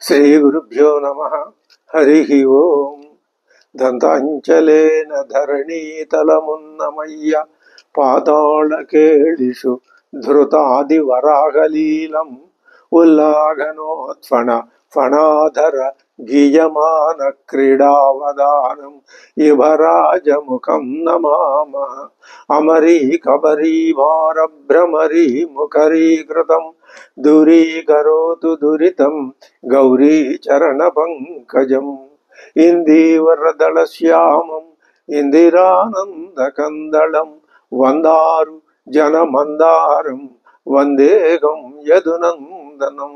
శ్రీగురుభ్యో నమః. హరి ఓం. దంతాంచలేన ధరణీతలమున్నమయ్య పాతాళకేళిషు ధృతాదివరాగలీలం ఉల్లాఘనోత్ఫణ ఫణాధర గీయమాన క్రీడావదానం ఇవరాజముఖం నమామ. అమరీకబరీభారభ్రమరీ ముఖరీకృతం దూరీకరోతు దురితం గౌరీ చరణ పంకజం. ఇందీవరదళశ్యామం ఇందిరానందకందళం వందారు జనమందారం వందేగం యదునందనం.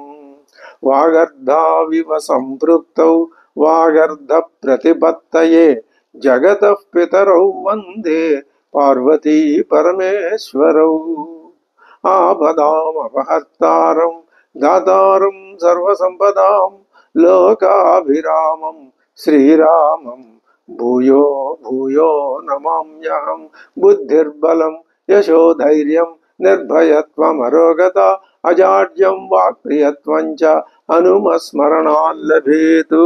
వాగర్ధావివ సంపృక్తౌ వాగర్ధ ప్రతిపత్తయే జగతః పితరౌ వందే పార్వతీ పరమేశ్వరౌ. ఆపదామపహర్తారం దాతారం సర్వసంపదాం లోకాభిరామం శ్రీరామం భూయో భూయో నమామ్యహం. బుద్ధిర్బలం యశోధైర్యం నిర్భయత్వమరోగత అజాడ్యం వాక్ప్రియత్వం చ హనుమస్మరణాల్లభేతు.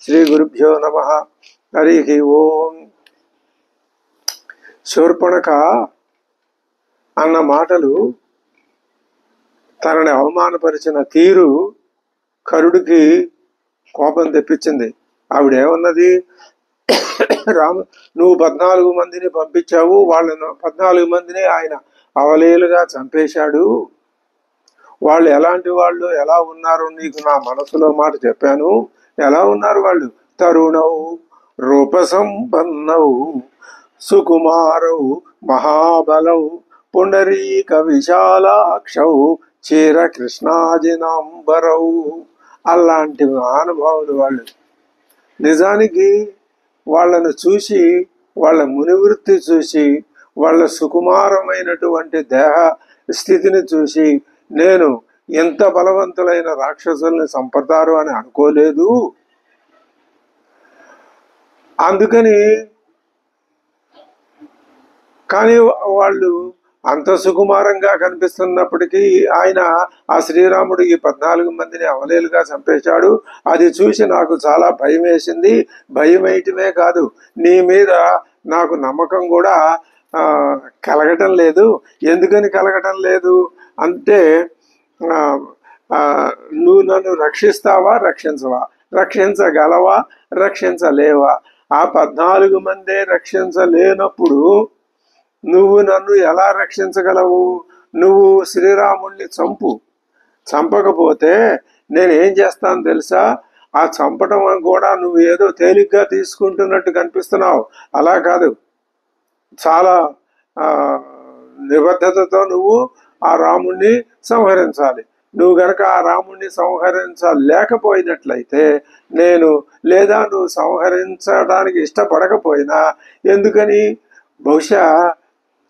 శ్రీ గురుభ్యో నమః. హరి ఓం. శూర్పణఖ అన్న మాటలు, తనని అవమానపరిచిన తీరు కరుడికి కోపం తెప్పించింది. ఆవిడేమన్నది, నువ్వు 14 మందిని పంపించావు, వాళ్ళను 14 మందిని ఆయన అవలీలుగా చంపేశాడు. వాళ్ళు ఎలాంటి వాళ్ళు, ఎలా ఉన్నారు నీకు నా మనసులో మాట చెప్పాను. ఎలా ఉన్నారు వాళ్ళు? తరుణౌ రూపసంపన్నౌ సుకుమారౌ మహాబలౌ పుండరీక విశాలాక్షౌ చీర కృష్ణాజినాంబరౌ. అలాంటి మహానుభావులు వాళ్ళు. నిజానికి వాళ్ళను చూసి, వాళ్ళ మునివృత్తి చూసి, వాళ్ళ సుకుమారమైనటువంటి దేహ స్థితిని చూసి నేను ఎంత బలవంతులైన రాక్షసుల్ని సంపడతారు అని అనుకోలేదు. అందుకని కానీ వాళ్ళు అంత సుకుమారంగా కనిపిస్తున్నప్పటికీ ఆయన, ఆ శ్రీరాముడు ఈ 14 మందిని అవలేలుగా చంపేశాడు. అది చూసి నాకు చాలా భయం వేసింది. భయం వేయటమే కాదు, నీ మీద నాకు నమ్మకం కూడా కలగటం లేదు. ఎందుకని కలగటం లేదు అంటే, నువ్వు నన్ను రక్షిస్తావా, రక్షించవా, రక్షించగలవా, రక్షించలేవా? ఆ 14 మందే రక్షించలేనప్పుడు నువ్వు నన్ను ఎలా రక్షించగలవు? నువ్వు శ్రీరాముణ్ణి చంపకపోతే నేనేం చేస్తాను తెలుసా? ఆ చంపటం కూడా నువ్వు ఏదో తేలిగ్గా తీసుకుంటున్నట్టు కనిపిస్తున్నావు. అలా కాదు, చాలా నిబద్ధతతో నువ్వు ఆ రాముణ్ణి సంహరించాలి. నువ్వు గనక ఆ రాముణ్ణి సంహరించలేకపోయినట్లయితే నేను, లేదా నువ్వు సంహరించడానికి ఇష్టపడకపోయినా, ఎందుకని, బహుశా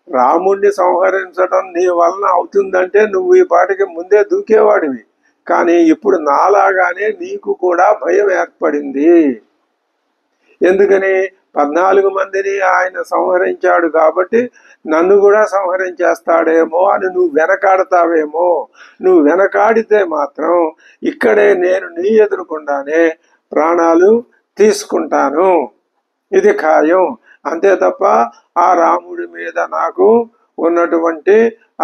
రాముణ్ణి సంహరించడం నీ వలన అవుతుందంటే నువ్వు ఈ పాటికి ముందే దూకేవాడివి. కానీ ఇప్పుడు నాలాగానే నీకు కూడా భయం ఏర్పడింది. ఎందుకని? 14 మందిని ఆయన సంహరించాడు కాబట్టి నన్ను కూడా సంహరించేస్తాడేమో అని నువ్వు వెనకాడతావేమో. నువ్వు వెనకాడితే మాత్రం ఇక్కడే నేను నీ ఎదురుకుండానే ప్రాణాలు తీసుకుంటాను. ఇది ఖాయం. అంతే తప్ప ఆ రాముడి మీద నాకు ఉన్నటువంటి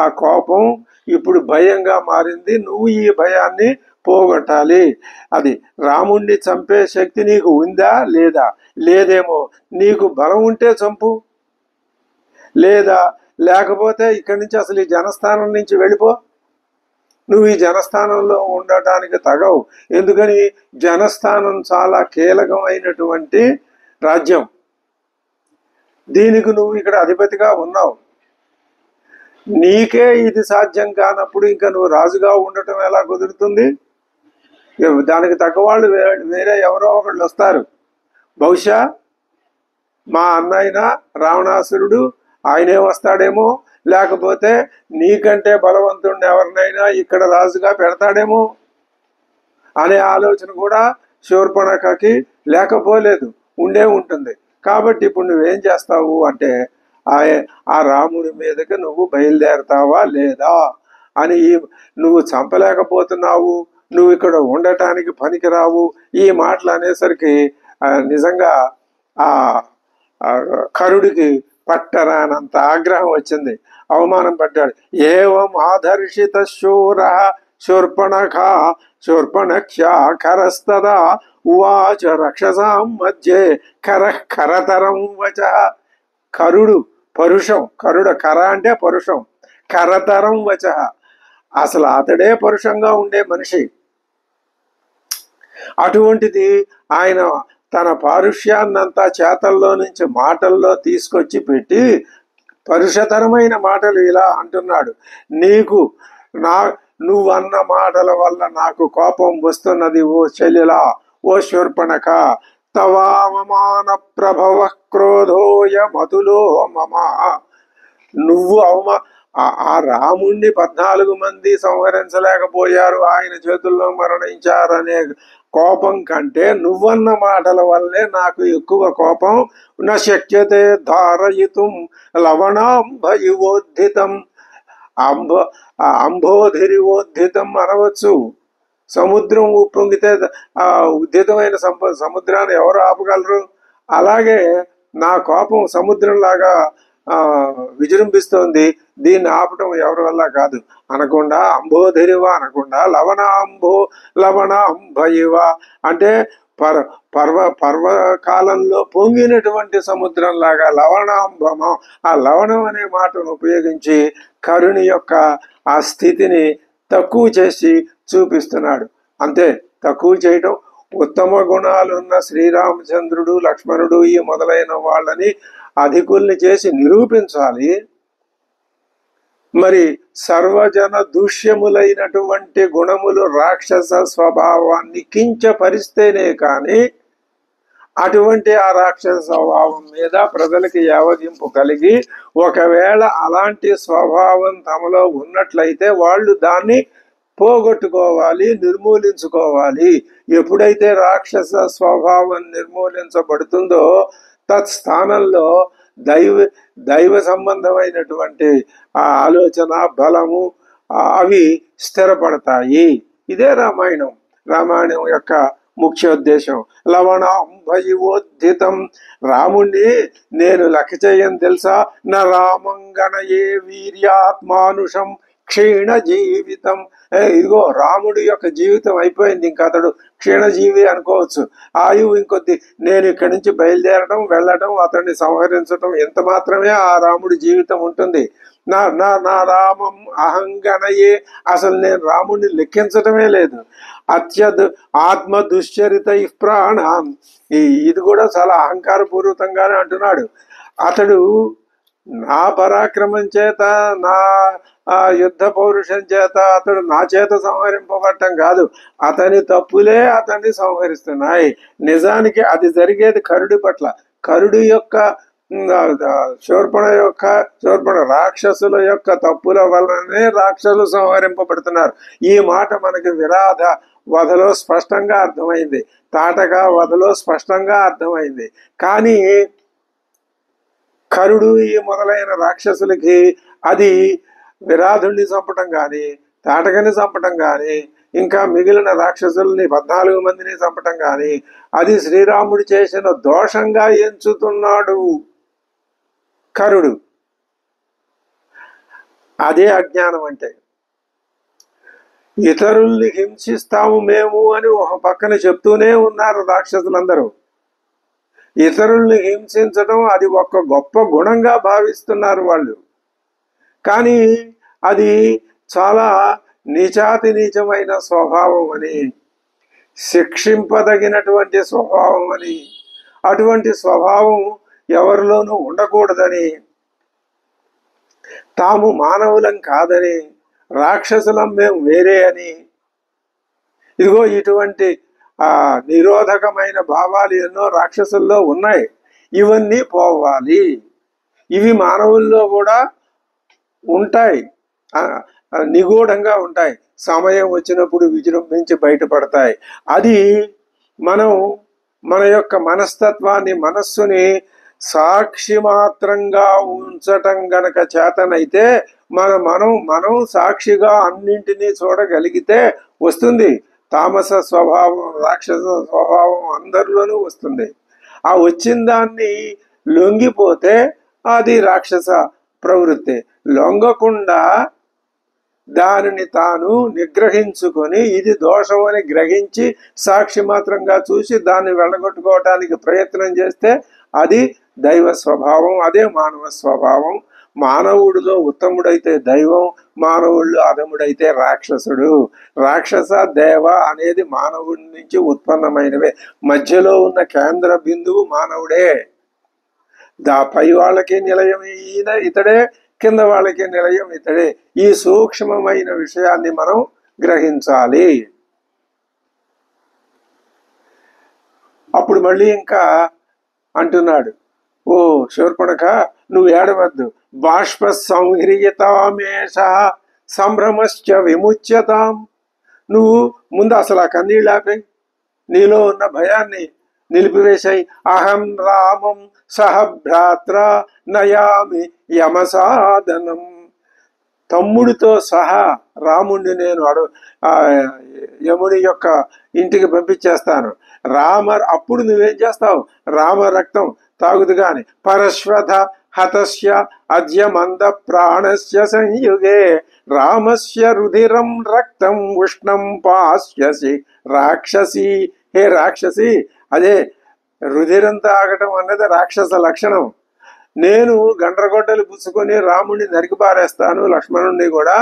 ఆ కోపం ఇప్పుడు భయంగా మారింది. నువ్వు ఈ భయాన్ని పోగొట్టాలి. అది రాముణ్ణి చంపే శక్తి నీకు ఉందా లేదా? లేదేమో. నీకు బలం ఉంటే చంపు, లేదా లేకపోతే ఇక్కడి నుంచి అసలు ఈ జనస్థానం నుంచి వెళ్ళిపో. నువ్వు ఈ జనస్థానంలో ఉండటానికి తగవు. ఎందుకని? జనస్థానం చాలా కీలకమైనటువంటి రాజ్యం. దీనికి నువ్వు ఇక్కడ అధిపతిగా ఉన్నావు. నీకే ఇది సాధ్యం కానప్పుడు ఇంకా నువ్వు రాజుగా ఉండటం ఎలా కుదురుతుంది? దానికి తగ్గ వాళ్ళు వేరే ఎవరో ఒకళ్ళు వస్తారు. బహుశా మా అన్నయ్య రావణాసురుడు ఆయనే వస్తాడేమో, లేకపోతే నీకంటే బలవంతుడిని ఎవరినైనా ఇక్కడ రాజుగా పెడతాడేమో అనే ఆలోచన కూడా శూర్పణఖకి లేకపోలేదు, ఉండే ఉంటుంది. కాబట్టి ఇప్పుడు నువ్వేం చేస్తావు అంటే, ఆ రాముడి మీదకి నువ్వు బయలుదేరతావా లేదా అని. నువ్వు చంపలేకపోతున్నావు, నువ్వు ఇక్కడ ఉండటానికి పనికిరావు, ఈ మాటలు అనేసరికి నిజంగా ఆ కరుడికి పట్టరానంత ఆగ్రహం వచ్చింది, అవమానం పడ్డాడు. ఏవం ఆదర్శిత శూర శూర్పణఖా శూర్పణఖ్యాకరస్తదా ఉవాచ రక్షసాం మధ్యే కరతరం వచ. కరుడు పరుషం, కర అంటే పరుషం, కరతరం వచ, అసలు అతడే పరుషంగా ఉండే మనిషి. అటువంటిది ఆయన తన పారుష్యాన్నంతా చేతల్లో నుంచి మాటల్లో తీసుకొచ్చి పెట్టి పరుషతరమైన మాటలు ఇలా అంటున్నాడు. నువ్వన్న మాటల వల్ల నాకు కోపం వస్తున్నది ఓ చెల్లెలా, ఓ శూర్పణఖ. తవావమాన ప్రభవ క్రోధోయ మతులో మమ. నువ్వు ఆ రాముణ్ణి 14 మంది సంహరించలేకపోయారు, ఆయన చేతుల్లో మరణించారనే కోపం కంటే నువ్వన్న మాటల వల్లే నాకు ఎక్కువ కోపం. నశక్యతే ధారయితుం లవణాంబయువోద్ధితం. అంబోధిరివోద్ధితం అనవచ్చు. సముద్రం ఉప్పొంగితే ఉద్ధితమైన సముద్రాన్ని ఎవరు ఆపగలరు? అలాగే నా కోపం సముద్రంలాగా విజృంభిస్తోంది, దీన్ని ఆపటం ఎవరి వల్ల కాదు అనకుండా అంబోధిరివ అనకుండా లవణాంబయివ అంటే పర్వకాలంలో పొంగినటువంటి సముద్రం లాగా లవణాంబమ. ఆ లవణం అనే మాటను ఉపయోగించి కరుని యొక్క ఆ స్థితిని తక్కువ చేసి చూపిస్తున్నాడు. అంతే, తక్కువ చేయటం. ఉత్తమ గుణాలున్న శ్రీరామచంద్రుడు, లక్ష్మణుడు ఈ మొదలైన వాళ్ళని అధికుల్ని చేసి నిరూపించాలి. మరి సర్వజన దూష్యములైనటువంటి గుణములు రాక్షస స్వభావాన్ని కించపరిస్తేనే కానీ అటువంటి ఆ రాక్షస స్వభావం మీద ప్రజలకి యావగింపు కలిగి ఒకవేళ అలాంటి స్వభావం తమలో ఉన్నట్లయితే వాళ్ళు దాన్ని పోగొట్టుకోవాలి, నిర్మూలించుకోవాలి. ఎప్పుడైతే రాక్షస స్వభావం నిర్మూలించబడుతుందో తత్స్థానంలో దైవ సంబంధమైనటువంటి ఆ ఆలోచన బలము అవి స్థిరపడతాయి. ఇదే రామాయణం యొక్క ముఖ్యోద్దేశం. లవణాంబయువోద్ధితం. రాముణ్ణి నేను లెక్క చేయని తెలుసా? న రామంగణయే వీర్యాత్మానుషం క్షీణ జీవితం. ఇదిగో రాముడి యొక్క జీవితం అయిపోయింది, ఇంకా అతడు క్షీణజీవి అనుకోవచ్చు. ఆయువు ఇంకొద్ది. నేను ఇక్కడి నుంచి బయలుదేరడం, వెళ్ళడం, అతన్ని సంహరించడం, ఎంత మాత్రమే ఆ రాముడి జీవితం ఉంటుంది. నా రామం అహంగణయే. అసలు నేను రాముడిని లెక్కించటమే లేదు. ఆత్మ దుశ్చరిత ప్రాణం. ఇది కూడా చాలా అహంకారపూర్వకంగానే అంటున్నాడు. అతడు నా పరాక్రమం చేత, నా యుద్ధ పౌరుషం చేత అతడు నా చేత సంహరింపబడటం కాదు, అతని తప్పులే అతన్ని సంహరిస్తున్నాయి. నిజానికి అది జరిగేది కరుడి పట్ల. కరుడి యొక్క శూర్పణ రాక్షసుల యొక్క తప్పుల వలననే రాక్షసులు సంహరింపబడుతున్నారు. ఈ మాట మనకి విరాధ వధలో స్పష్టంగా అర్థమైంది, తాటక వధలో స్పష్టంగా అర్థమైంది. కానీ కరుడు ఈ మొదలైన రాక్షసులకి అది విరాధుణ్ణి చంపటం కానీ, తాటకని చంపటం కానీ, ఇంకా మిగిలిన రాక్షసుల్ని 14 మందిని చంపటం కానీ అది శ్రీరాముడు చేసిన దోషంగా ఎంచుతున్నాడు కరుడు. అదే అజ్ఞానం అంటే. ఇతరుల్ని హింసిస్తాము మేము అని ఒక పక్కన చెప్తూనే ఉన్నారు రాక్షసులందరూ. ఇతరుల్ని హింసించడం అది ఒక గొప్ప గుణంగా భావిస్తున్నారు వాళ్ళు. కానీ అది చాలా నీచమైన స్వభావం అని, శిక్షింపదగినటువంటి స్వభావం అని, అటువంటి స్వభావం ఎవరిలోనూ ఉండకూడదని, తాము మానవులం కాదని, రాక్షసులం మేము వేరే అని, ఇదిగో ఇటువంటి నిరోధకమైన భావాలు ఎన్నో రాక్షసుల్లో ఉన్నాయి. ఇవన్నీ పోవాలి. ఇవి మానవుల్లో కూడా ఉంటాయి, నిగూఢంగా ఉంటాయి. సమయం వచ్చినప్పుడు విజృంభించి బయటపడతాయి. అది మన యొక్క మనస్తత్వాన్ని, మనస్సుని సాక్షి మాత్రంగా ఉంచటం గనక చేతనైతే మనం సాక్షిగా అన్నింటినీ చూడగలిగితే వస్తుంది. తామస స్వభావం, రాక్షస స్వభావం అందరిలోనూ వస్తుంది. ఆ వచ్చిన దాన్ని లొంగిపోతే అది రాక్షస ప్రవృత్తి. లొంగకుండా దానిని తాను నిగ్రహించుకొని ఇది దోషం అని గ్రహించి సాక్షి మాత్రంగా చూసి దాన్ని వెళ్ళగొట్టుకోవటానికి ప్రయత్నం చేస్తే అది దైవ స్వభావం, అదే మానవ స్వభావం. మానవుడిలో ఉత్తముడైతే దైవం, మానవుళ్ళు అధముడైతే రాక్షసుడు. రాక్షస దేవ అనేది మానవుడి నుంచి ఉత్పన్నమైనవే. మధ్యలో ఉన్న కేంద్ర బిందువు మానవుడే. పై వాళ్ళకి నిలయం ఇతడే, కింద వాళ్ళకి నిలయం ఇతడే. ఈ సూక్ష్మమైన విషయాన్ని మనం గ్రహించాలి. అప్పుడు మళ్ళీ ఇంకా అంటున్నాడు, ఓ శూర్పణఖ, నువ్వు ఏడవద్దు. బాష్ప సంహ్రియతామేష సంభ్రమశ్చ విముచ్యతాం. నువ్వు ముందు అసలు ఆ కన్నీళ్ళు ఆపే, నీలో ఉన్న భయాన్ని నిలిపివేశాయి. అహం రామం సహ భ్రాత్ర నయామి యమసాదనం. తమ్ముడితో సహా రాముణ్ణి నేను యముడి యొక్క ఇంటికి పంపించేస్తాను. అప్పుడు నువ్వేం చేస్తావు? రామ రక్తం తాగుదు గాని. పరశ్వథ హతస్య అద్య మంద ప్రాణస్య సంయుగే రామస్య రుధిరం రక్తం ఉష్ణం పాస్యసి రాక్షసి. హే రాక్షసి, అదే రుధిరం తాగటం అన్నది రాక్షస లక్షణం. నేను గండ్రగొడ్డలు పుచ్చుకొని రాముడిని నరికి పారేస్తాను, లక్ష్మణుడిని కూడా.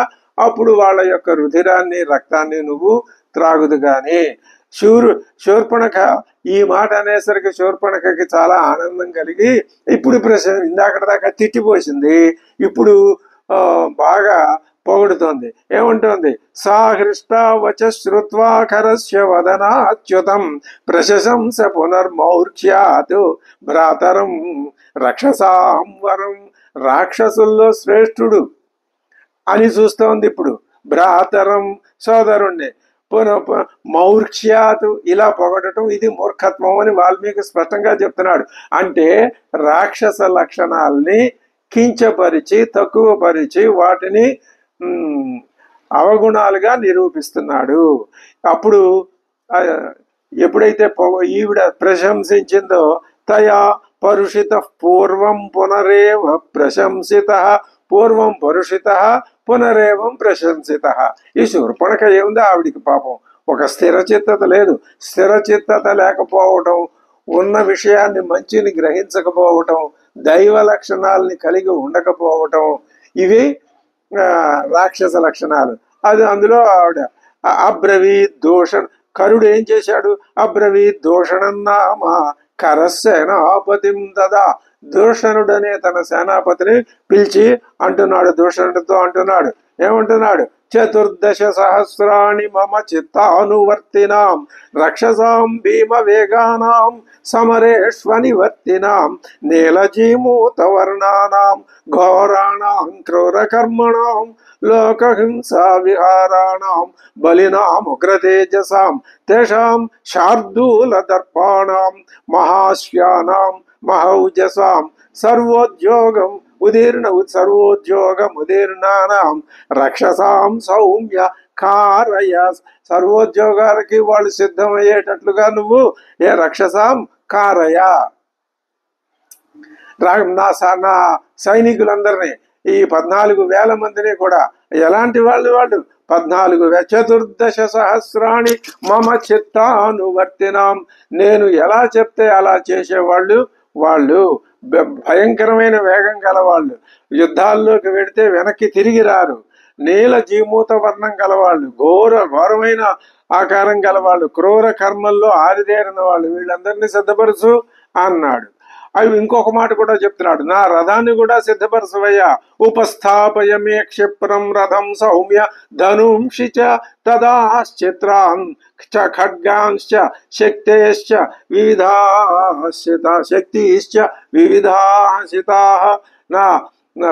అప్పుడు వాళ్ళ యొక్క రుధిరాన్ని రక్తాన్ని నువ్వు త్రాగుదు గాని. శూర్పణఖ ఈ మాట అనేసరికి శూర్పణఖకి చాలా ఆనందం కలిగి ఇప్పుడు ఇందాక దాకా తిట్టిపోసింది, ఇప్పుడు బాగా పొగుడుతోంది. ఏముంటుంది? సా హృష్ట వచ శ్రుత్వా ఖరస్య వదనాచ్యుతం ప్రశంస పునర్మౌర్ఖ్యాతు భ్రాతరం రక్షసాంవరం. రాక్షసుల్లో శ్రేష్ఠుడు అని చూస్తోంది ఇప్పుడు. భ్రాతరం సోదరుణ్ణి. మౌర్ఖ్యాతు ఇలా పొగడటం ఇది మూర్ఖత్వం అని వాల్మీకి స్పష్టంగా చెప్తున్నాడు. అంటే రాక్షస లక్షణాల్ని కించపరిచి తక్కువపరిచి వాటిని అవగుణాలుగా నిరూపిస్తున్నాడు. అప్పుడు ఎప్పుడైతే ఈవిడ ప్రశంసించిందో తయా పరుషిత పూర్వం పునరేవ ప్రశంసిత, పూర్వం పరుషిత పునరేవం ప్రశంసిత. ఈ శూర్పణఖ ఏముంది? ఆవిడికి పాపం ఒక స్థిరచిత్తత లేదు. స్థిరచిత్తత లేకపోవటం, ఉన్న విషయాన్ని మంచిని గ్రహించకపోవటం, దైవ లక్షణాలని కలిగి ఉండకపోవటం, ఇవి రాక్షస లక్షణాలు. అది అందులో ఆవిడ అబ్రవీత్ దూషణ. కరుడు ఏం చేశాడు? అబ్రవీత్ దూషణన్నామ కరసేనాపతిం దదా. దూషణుడనే తన సేనాపతిని పిలిచి అంటున్నాడు, దూషణుడితో అంటున్నాడు. ఏమంటున్నాడు? 14 సహస్రాణి మమ చిత్తానువర్తినాం రక్షసాం భీమ వేగానాం సమరేష్వనివర్తినాం నీలజీమూతవర్ణానాం ఘోరాణాం క్రూరకర్మణాం లోకహింసా విహారాణాం బలినాం ఉగ్రతేజసాం తేషాం శార్దూల దర్పాణాం మహాశ్యానాం మహౌజసాం సర్వోద్యోగం సర్వోద్యోగముదీర్ణానాం రక్షసాం సౌమ్య కారయ. సర్వోద్యోగాలకి వాళ్ళు సిద్ధమయ్యేటట్లుగా నువ్వు ఏ రక్షసాం కారయ. నా సైనికులందరినీ, ఈ 14,000 మందిని కూడా ఎలాంటి వాళ్ళు? 14 సహస్రాణి మమ చిత్తానువర్తినాం. నేను ఎలా చెప్తే అలా చేసేవాళ్ళు. వాళ్ళు భయంకరమైన వేగం గలవాళ్ళు, యుద్ధాల్లోకి వెడితే వెనక్కి తిరిగి రారు. నీల జీమూత వర్ణం గలవాళ్ళు, ఘోరమైన ఆకారం గలవాళ్ళు, క్రూర కర్మల్లో ఆరిదేరిన వాళ్ళు, వీళ్ళందరినీ సిద్ధపరచు అన్నాడు. అవి ఇంకొక మాట కూడా చెప్తున్నాడు, నా రథాన్ని కూడా సిద్ధపరచవయ్యా. ఉపస్థాపయ మే క్షిప్రం రథం సౌమ్య ధనుంషి చ తదాశ్చిత్రాన్ ఖడ్గాంశ్చ శక్తేశ్చ వివిధాశ్చితా. నా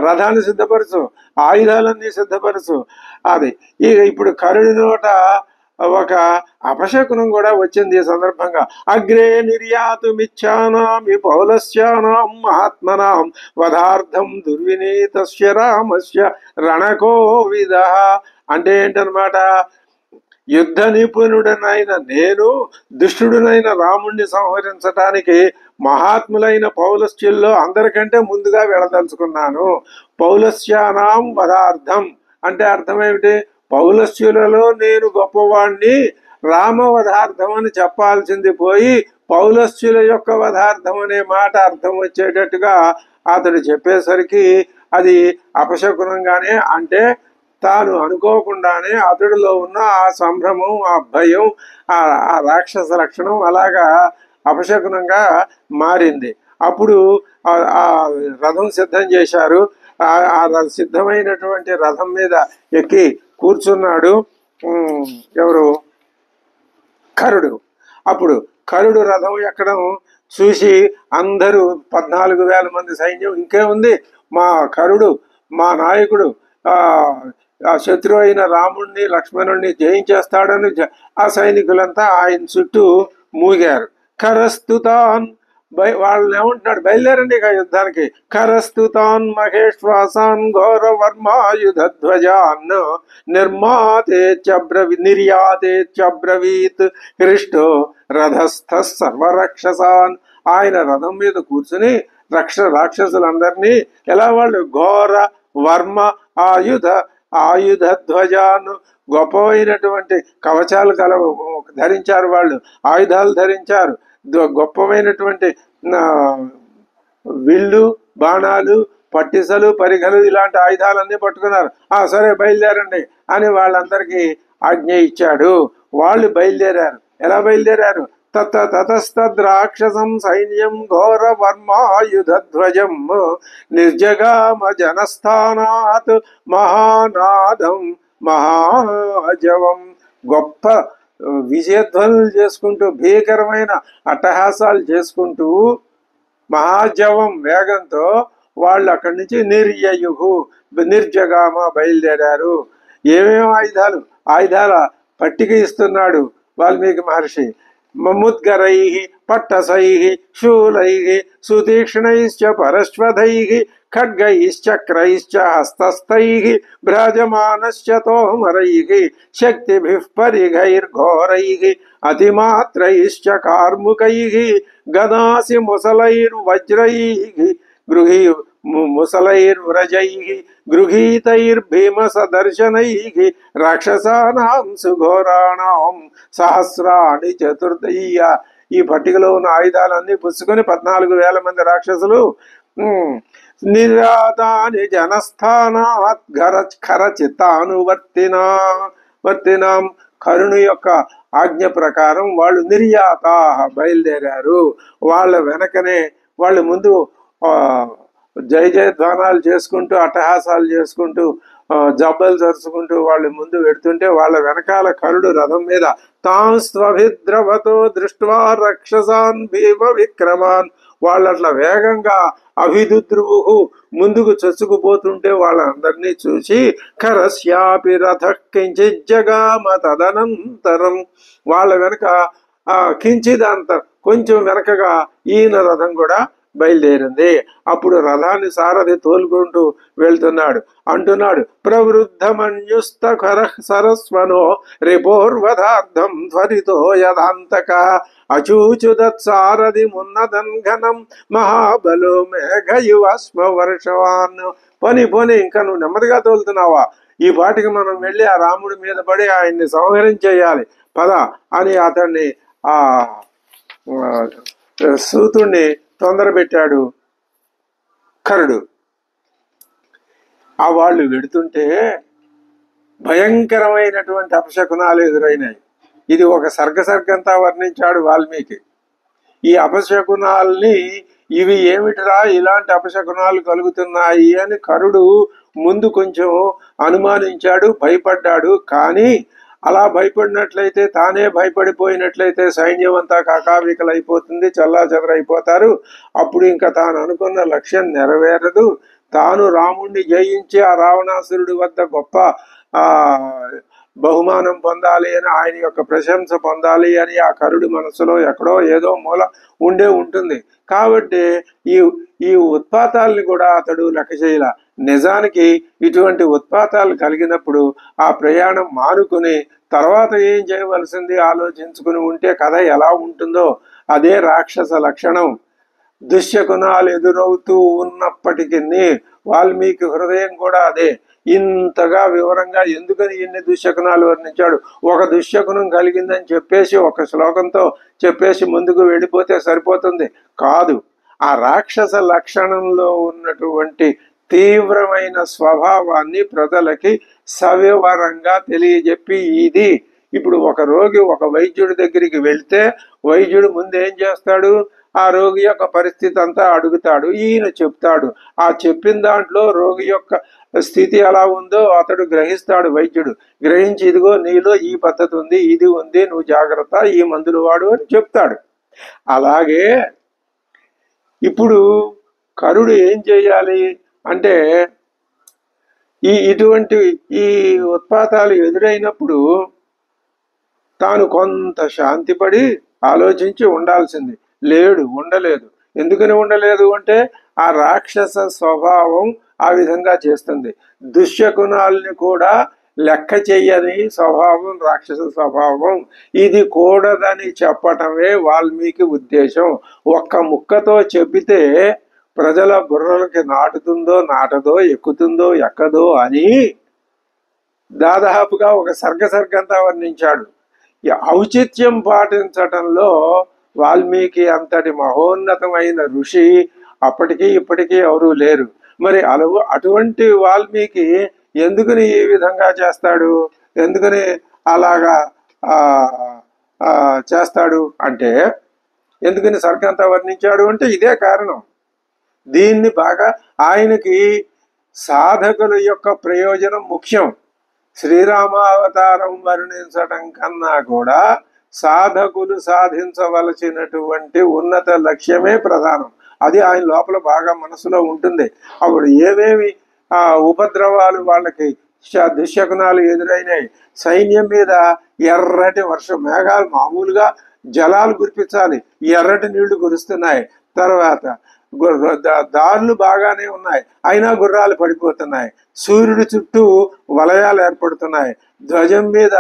రథాన్ని సిద్ధపరచు, ఆయుధాలన్నీ సిద్ధపరచు. అది ఇప్పుడు కరుడి నోట ఒక అపశకునం కూడా వచ్చింది ఈ సందర్భంగా. అగ్రే నిర్యాతుమిచ్చానామి పౌలస్యానాం మహాత్మనాం వధార్థం దుర్వినీతస్య రామస్య రణకోవిద. అంటే ఏంటనమాట? యుద్ధ నిపుణుడనైన నేను దుష్టుడునైన రాముణ్ణి సంహరించటానికి మహాత్ములైన పౌలస్యుల్లో అందరికంటే ముందుగా వెళ్ళదలుచుకున్నాను. పౌలస్యానాం వధార్థం అంటే అర్థం ఏమిటి? పౌలస్యులలో నేను గొప్పవాణ్ణి, రామవధార్థం అని చెప్పాల్సింది పోయి పౌలస్యుల యొక్క వధార్థం అనే మాట అర్థం వచ్చేటట్టుగా అతడు చెప్పేసరికి అది అపశకునంగానే, అంటే తాను అనుకోకుండానే అతడిలో ఉన్న ఆ సంభ్రమం, ఆ భయం, ఆ రాక్షస లక్షణం అలాగా అపశకునంగా మారింది. అప్పుడు ఆ రథం సిద్ధం చేశారు. ఆ సిద్ధమైనటువంటి రథం మీద ఎక్కి కూర్చున్నాడు ఎవరు? కరుడు. అప్పుడు కరుడు రథం ఎక్కడం చూసి అందరూ 14,000 మంది సైన్యం, ఇంకే ఉంది మా కరుడు, మా నాయకుడు ఆ శత్రువు అయిన రాముణ్ణి లక్ష్మణుణ్ణి జయించేస్తాడని ఆ సైనికులంతా ఆయన చుట్టూ మూగారు. కరస్తుతాన్ వాళ్ళని ఏమంటున్నాడు? బయలుదేరండి ఇక యుద్ధానికి. కరస్తుతాన్ మహేశ్వాసాన్ ఘోరవర్మాయుధ్వజాన్ నిర్యాతేత్యబ్రవీత్ హృష్టో రథస్థ సర్వరక్షసాన్. ఆయన రథం మీద కూర్చుని రాక్షసులందరినీ ఎలా వాళ్ళు ఘోర వర్మ ఆయుధ ధ్వజాను గొప్పమైనటువంటి కవచాలు ధరించారు. వాళ్ళు ఆయుధాలు ధరించారు. గొప్పమైనటువంటి విల్లు, బాణాలు, పట్టిసలు, పరిగలు ఇలాంటి ఆయుధాలన్నీ పట్టుకున్నారు. సరే బయలుదేరండి అని వాళ్ళందరికీ ఆజ్ఞ ఇచ్చాడు. వాళ్ళు బయలుదేరారు. ఎలా బయలుదేరారు? తతస్తద్రాక్షసం సైన్యం ఘోర వర్మాయుధ్వజం నిర్జగామ జనస్థానాత్ మహానాదం మహాజవం. గొప్ప విజయధ్వనులు చేసుకుంటూ, భీకరమైన అట్టహాసాలు చేసుకుంటూ, మహాజవం వేగంతో వాళ్ళు అక్కడి నుంచి నిర్జగామ బయలుదేరారు. ఏమేమి ఆయుధాల పట్టిక ఇస్తున్నాడు వాల్మీకి మహర్షి. మముద్గరై పట్టసై శూలై సుతీక్ష్ణైశ్చ పరశ్వధై ఖడ్గైశ్చక్రైశ్చ హస్తస్థై భ్రాజమానశ్చ తోమరై శక్తిభిః పరిఘైర్ఘోరై అతిమాత్రైశ్చ కార్ముకై గదాసి ముసలైర్వజ్రై ముసలైర్వ్రజై గృహీతైర్భీమసదర్శనై రాక్షసానాం సుఘోరాణం సహస్రాణి చతుర్దయ్య. ఈ పట్టికలో ఉన్న ఆయుధాలన్నీ పుచ్చుకొని 14,000 మంది రాక్షసులు నిరాతాని జనస్థానాత్ ఖరచితానువర్తినాం. కరుణు యొక్క ఆజ్ఞ ప్రకారం వాళ్ళు నిర్యాతా బయలుదేరారు. వాళ్ళ వెనకనే, వాళ్ళ ముందు జయధ్వానాలు చేసుకుంటూ, అట్టహాసాలు చేసుకుంటూ, జబ్బలు జరుచుకుంటూ వాళ్ళు ముందు పెడుతుంటే వాళ్ళ వెనకాల కరుడు రథం మీద తాంస్వభిద్రవతో దృష్ట్వా రక్షసాన్ భీమ విక్రమాన్. వాళ్ళట్లా వేగంగా అభిదుద్రువు ముందుకు చొచ్చుకుపోతుంటే వాళ్ళందరినీ చూసి కరస్యాపి రథ కించిజ్జగామ తదనంతరం. వాళ్ళ వెనక కించిదంతరం కొంచెం వెనకగా ఈయన రథం కూడా బయలుదేరింది. అప్పుడు రథాన్ని సారథి తోలుకుంటూ వెళ్తున్నాడు. అంటున్నాడు, ప్రవృద్ధమన్యుస్త సరస్వనో రిపోర్వధార్థం ధ్వరితో యదాంతక అచూచుదత్సారథి మున్నదన్ ఘనం మహాబలో మేఘయువస్మ వర్షవాన్. పోనీ ఇంకా నువ్వు నెమ్మదిగా తోలుతున్నావా? ఈ పాటికి మనం వెళ్ళి ఆ రాముడి మీద పడి ఆయన్ని సంహరించేయాలి పద అని అతన్ని ఆ సూతుణ్ణి తొందర పెట్టాడు కరుడు. వాళ్ళు వెడుతుంటే భయంకరమైనటువంటి అపశకునాలు ఎదురైనాయి. ఇది ఒక సర్గంతా వర్ణించాడు వాల్మీకి. ఈ అపశకునాల్ని, ఇవి ఏమిటిరా ఇలాంటి అపశకునాలు కలుగుతున్నాయి అని కరుడు ముందు కొంచెం అనుమానించాడు, భయపడ్డాడు. కానీ అలా భయపడినట్లయితే, తానే భయపడిపోయినట్లయితే సైన్యం అంతా కాకావికలైపోతుంది, చల్లాచెదరైపోతారు. అప్పుడు ఇంకా తాను అనుకున్న లక్ష్యం నెరవేరదు. తాను రాముణ్ణి జయించి ఆ రావణాసురుడి వద్ద గొప్ప బహుమానం పొందాలి అని, ఆయన యొక్క ప్రశంస పొందాలి అని ఆ కరుడి మనసులో ఎక్కడో ఏదో మూల ఉంటుంది. కాబట్టి ఈ ఈ ఉత్పాతాలని కూడా అతడు లెక్క చేయాల. నిజానికి ఇటువంటి ఉత్పాతాలు కలిగినప్పుడు ఆ ప్రయాణం మానుకుని తర్వాత ఏం చేయవలసింది ఆలోచించుకుని ఉంటే కథ ఎలా ఉంటుందో అదే రాక్షస లక్షణం. దుశ్శకునాలు ఎదురవుతూ ఉన్నప్పటికీ వాల్మీకి హృదయం కూడా అదే. ఇంతగా వివరంగా ఎందుకని ఇన్ని దుశ్శకునాలు వర్ణించాడు? ఒక దుశ్శకునం కలిగిందని చెప్పేసి ఒక శ్లోకంతో చెప్పేసి ముందుకు వెళ్ళిపోతే సరిపోతుంది కాదు. ఆ రాక్షస లక్షణంలో ఉన్నటువంటి తీవ్రమైన స్వభావాన్ని ప్రజలకి సవివరంగా తెలియజెప్పి, ఇది ఇప్పుడు ఒక రోగి ఒక వైద్యుడి దగ్గరికి వెళ్తే వైద్యుడు ముందు ఏం చేస్తాడు? ఆ రోగి యొక్క పరిస్థితి అంతా అడుగుతాడు, ఈయన చెప్తాడు. ఆ చెప్పిన దాంట్లో రోగి యొక్క స్థితి ఎలా ఉందో అతడు గ్రహిస్తాడు. వైద్యుడు గ్రహించి ఇదిగో నీలో ఈ పద్ధతి ఉంది, ఇది ఉంది, నువ్వు జాగ్రత్త, ఈ మందులు వాడు అని చెప్తాడు. అలాగే ఇప్పుడు కరుడు ఏం చేయాలి అంటే, ఇటువంటి ఈ ఉత్పాతాలు ఎదురైనప్పుడు తాను కొంత శాంతిపడి ఆలోచించి ఉండాల్సింది. ఉండలేదు. ఎందుకని ఉండలేదు అంటే ఆ రాక్షస స్వభావం ఆ విధంగా చేస్తుంది. దుశ్శకునాల్ని కూడా లెక్క చెయ్యని స్వభావం రాక్షస స్వభావం. ఇది కూడదని చెప్పటమే వాల్మీకి ఉద్దేశం. ఒక్క ముక్కతో చెబితే ప్రజల బుర్రలకి నాటదో, ఎక్కుతుందో ఎక్కదో అని దాదాపుగా ఒక సర్గంతా వర్ణించాడు. ఔచిత్యం పాటించటంలో వాల్మీకి అంతటి మహోన్నతమైన ఋషి అప్పటికీ ఇప్పటికీ ఎవరూ లేరు. మరి అటువంటి వాల్మీకి ఎందుకని ఈ విధంగా చేస్తాడు? ఎందుకని అలాగా చేస్తాడు అంటే, ఎందుకని సర్గంతా వర్ణించాడు అంటే ఇదే కారణం. దీన్ని బాగా ఆయనకి సాధకుల యొక్క ప్రయోజనం ముఖ్యం. శ్రీరామావతారం వర్ణించడం కన్నా కూడా సాధకులు సాధించవలసినటువంటి ఉన్నత లక్ష్యమే ప్రధానం. అది ఆయన లోపల బాగా మనసులో ఉంటుంది. అప్పుడు ఏమేమి ఉపద్రవాలు వాళ్ళకి దుశ్శకునాలు ఎదురైనాయి. సైన్యం మీద ఎర్రటి వర్షం, మేఘాలు మామూలుగా జలాలు కురిపించాలి, ఎర్రటి నీళ్లు కురుస్తున్నాయి. తర్వాత దారులు బాగానే ఉన్నాయి, అయినా గుర్రాలు పడిపోతున్నాయి. సూర్యుడి చుట్టూ వలయాలు ఏర్పడుతున్నాయి. ధ్వజం మీద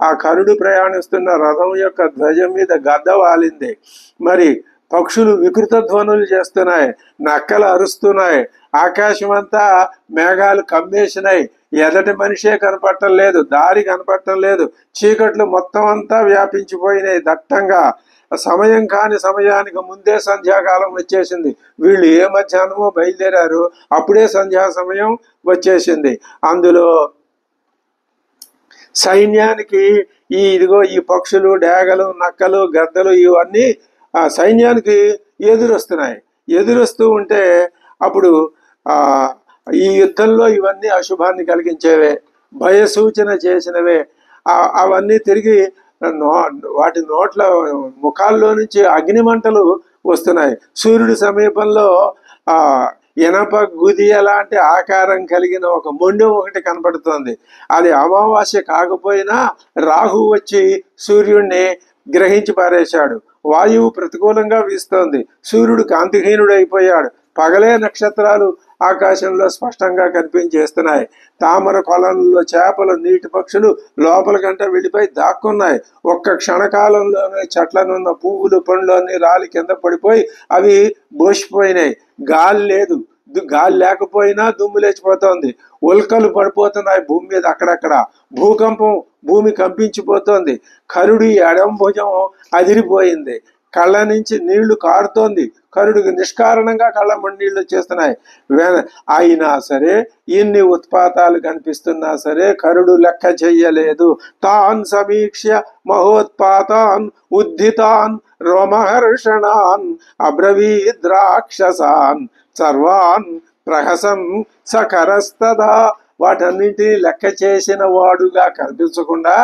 ఆ కరుడు ప్రయాణిస్తున్న రథం యొక్క ధ్వజం మీద గద్ద వాలింది. మరి పక్షులు వికృత ధ్వనులు చేస్తున్నాయి, నక్కలు అరుస్తున్నాయి, ఆకాశం అంతా మేఘాలు కమ్మేసినాయి. ఎదటి మనిషే కనపడటం లేదు, దారి కనపడటం లేదు, చీకట్లు మొత్తం అంతా వ్యాపించిపోయినాయి దట్టంగా. సమయం కాని సమయానికి ముందే సంధ్యాకాలం వచ్చేసింది. వీళ్ళు ఏ మధ్యాహ్నమో బయలుదేరారు, అప్పుడే సంధ్యా సమయం వచ్చేసింది. అందులో సైన్యానికి ఇదిగో ఈ పక్షులు, డేగలు, నక్కలు, గద్దలు ఇవన్నీ ఆ సైన్యానికి ఎదురొస్తూ ఉంటే అప్పుడు ఈ యుద్ధంలో ఇవన్నీ అశుభాన్ని కలిగించేవే, భయసూచన చేసినవే. అవన్నీ తిరిగి వాటి నోట్ల ముఖాల్లో నుంచి అగ్నిమంటలు వస్తున్నాయి. సూర్యుడి సమీపంలో ఇనప గుదియ లాంటి ఆకారం కలిగిన ఒక మొండెం ఒకటి కనపడుతోంది. అది అమావాస్య కాకపోయినా రాహు వచ్చి సూర్యుడిని గ్రహించి పారేశాడు. వాయువు ప్రతికూలంగా వీస్తోంది. సూర్యుడు కాంతిహీనుడు అయిపోయాడు. పగలే నక్షత్రాలు ఆకాశంలో స్పష్టంగా కనిపించేస్తున్నాయి. తామర కొలంలో చేపలు, నీటి పక్షులు లోపలికంటే వెళ్ళిపోయి దాక్కున్నాయి. ఒక్క క్షణకాలంలోనే చెట్లనున్న పువ్వులు, పండ్లు అన్ని రాలి కింద పడిపోయి అవి బోసిపోయినాయి. గాలి లేదు, గాలి లేకపోయినా దుమ్ము లేచిపోతోంది. ఉల్కలు పడిపోతున్నాయి భూమి మీద అక్కడక్కడ. భూకంపం, భూమి కంపించిపోతోంది. కరుడి ఎడం భుజం అదిరిపోయింది. కళ్ళ నుంచి నీళ్లు కారుతోంది. కరుడికి నిష్కారణంగా కళ్ళ నీళ్లు వచ్చేస్తున్నాయి. అయినా సరే, ఇన్ని ఉత్పాతాలు కనిపిస్తున్నా సరే కరుడు లెక్క చెయ్యలేదు. తాన్ సమీక్ష్య మహోత్పాతాన్ ఉద్ధితాన్ రోమహర్షణాన్ అబ్రవీద్ రాక్షసాన్ సర్వాన్ ప్రహసం సకరస్తదా. వాటన్నింటినీ లెక్క చేసిన వాడుగా కనిపించకుండా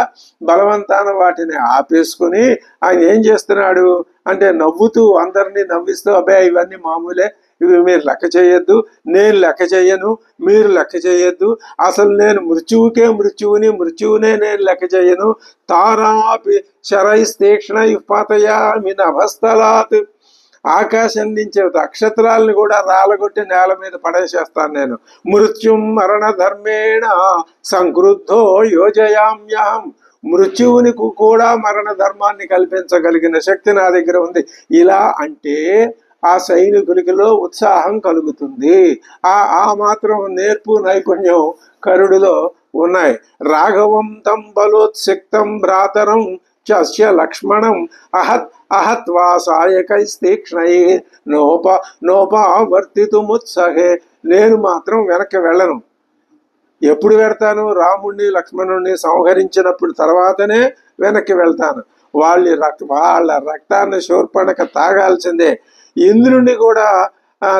బలవంతాన వాటిని ఆపేసుకుని ఆయన ఏం చేస్తున్నాడు అంటే నవ్వుతూ అందరినీ నవ్విస్తూ, అబ్బాయి ఇవన్నీ మామూలే, ఇవి మీరు లెక్క చేయొద్దు, నేను లెక్క చేయను, మీరు లెక్క చేయొద్దు, అసలు నేను మృత్యువుకే మృత్యువుని, మృత్యువునే నేను లెక్క చేయను. తారాపి శరైస్తీక్ష్ణై పాతయామి నభస్థలాత్, ఆకాశం నుంచి నక్షత్రాలను కూడా రాలగొట్టి నేల మీద పడేసేస్తాను నేను. మృత్యుం మరణ ధర్మేణ సంక్రుద్ధో యోజయామ్యహం, మృత్యువుని కూడా మరణ ధర్మాన్ని కల్పించగలిగిన శక్తి నా దగ్గర ఉంది. ఇలా అంటే ఆ సైనికులకిలో ఉత్సాహం కలుగుతుంది. ఆ మాత్రం నేర్పు నైపుణ్యం కరుడులో ఉన్నాయి. రాఘవం తం బలోత్సిక్తం భ్రాతరం చస్య లక్ష్మణం అహత్వా సాయకైస్తీక్ష్ణై నోపవర్తితుముత్సహే, నేను మాత్రం వెనక్కి వెళ్ళను. ఎప్పుడు వెళ్తాను? రాముణ్ణి లక్ష్మణుణ్ణి సంహరించినప్పుడు తర్వాతనే వెనక్కి వెళ్తాను. వాళ్ళ రక్తాన్ని శూర్పణఖ తాగాల్సిందే. ఇంద్రుణ్ణి కూడా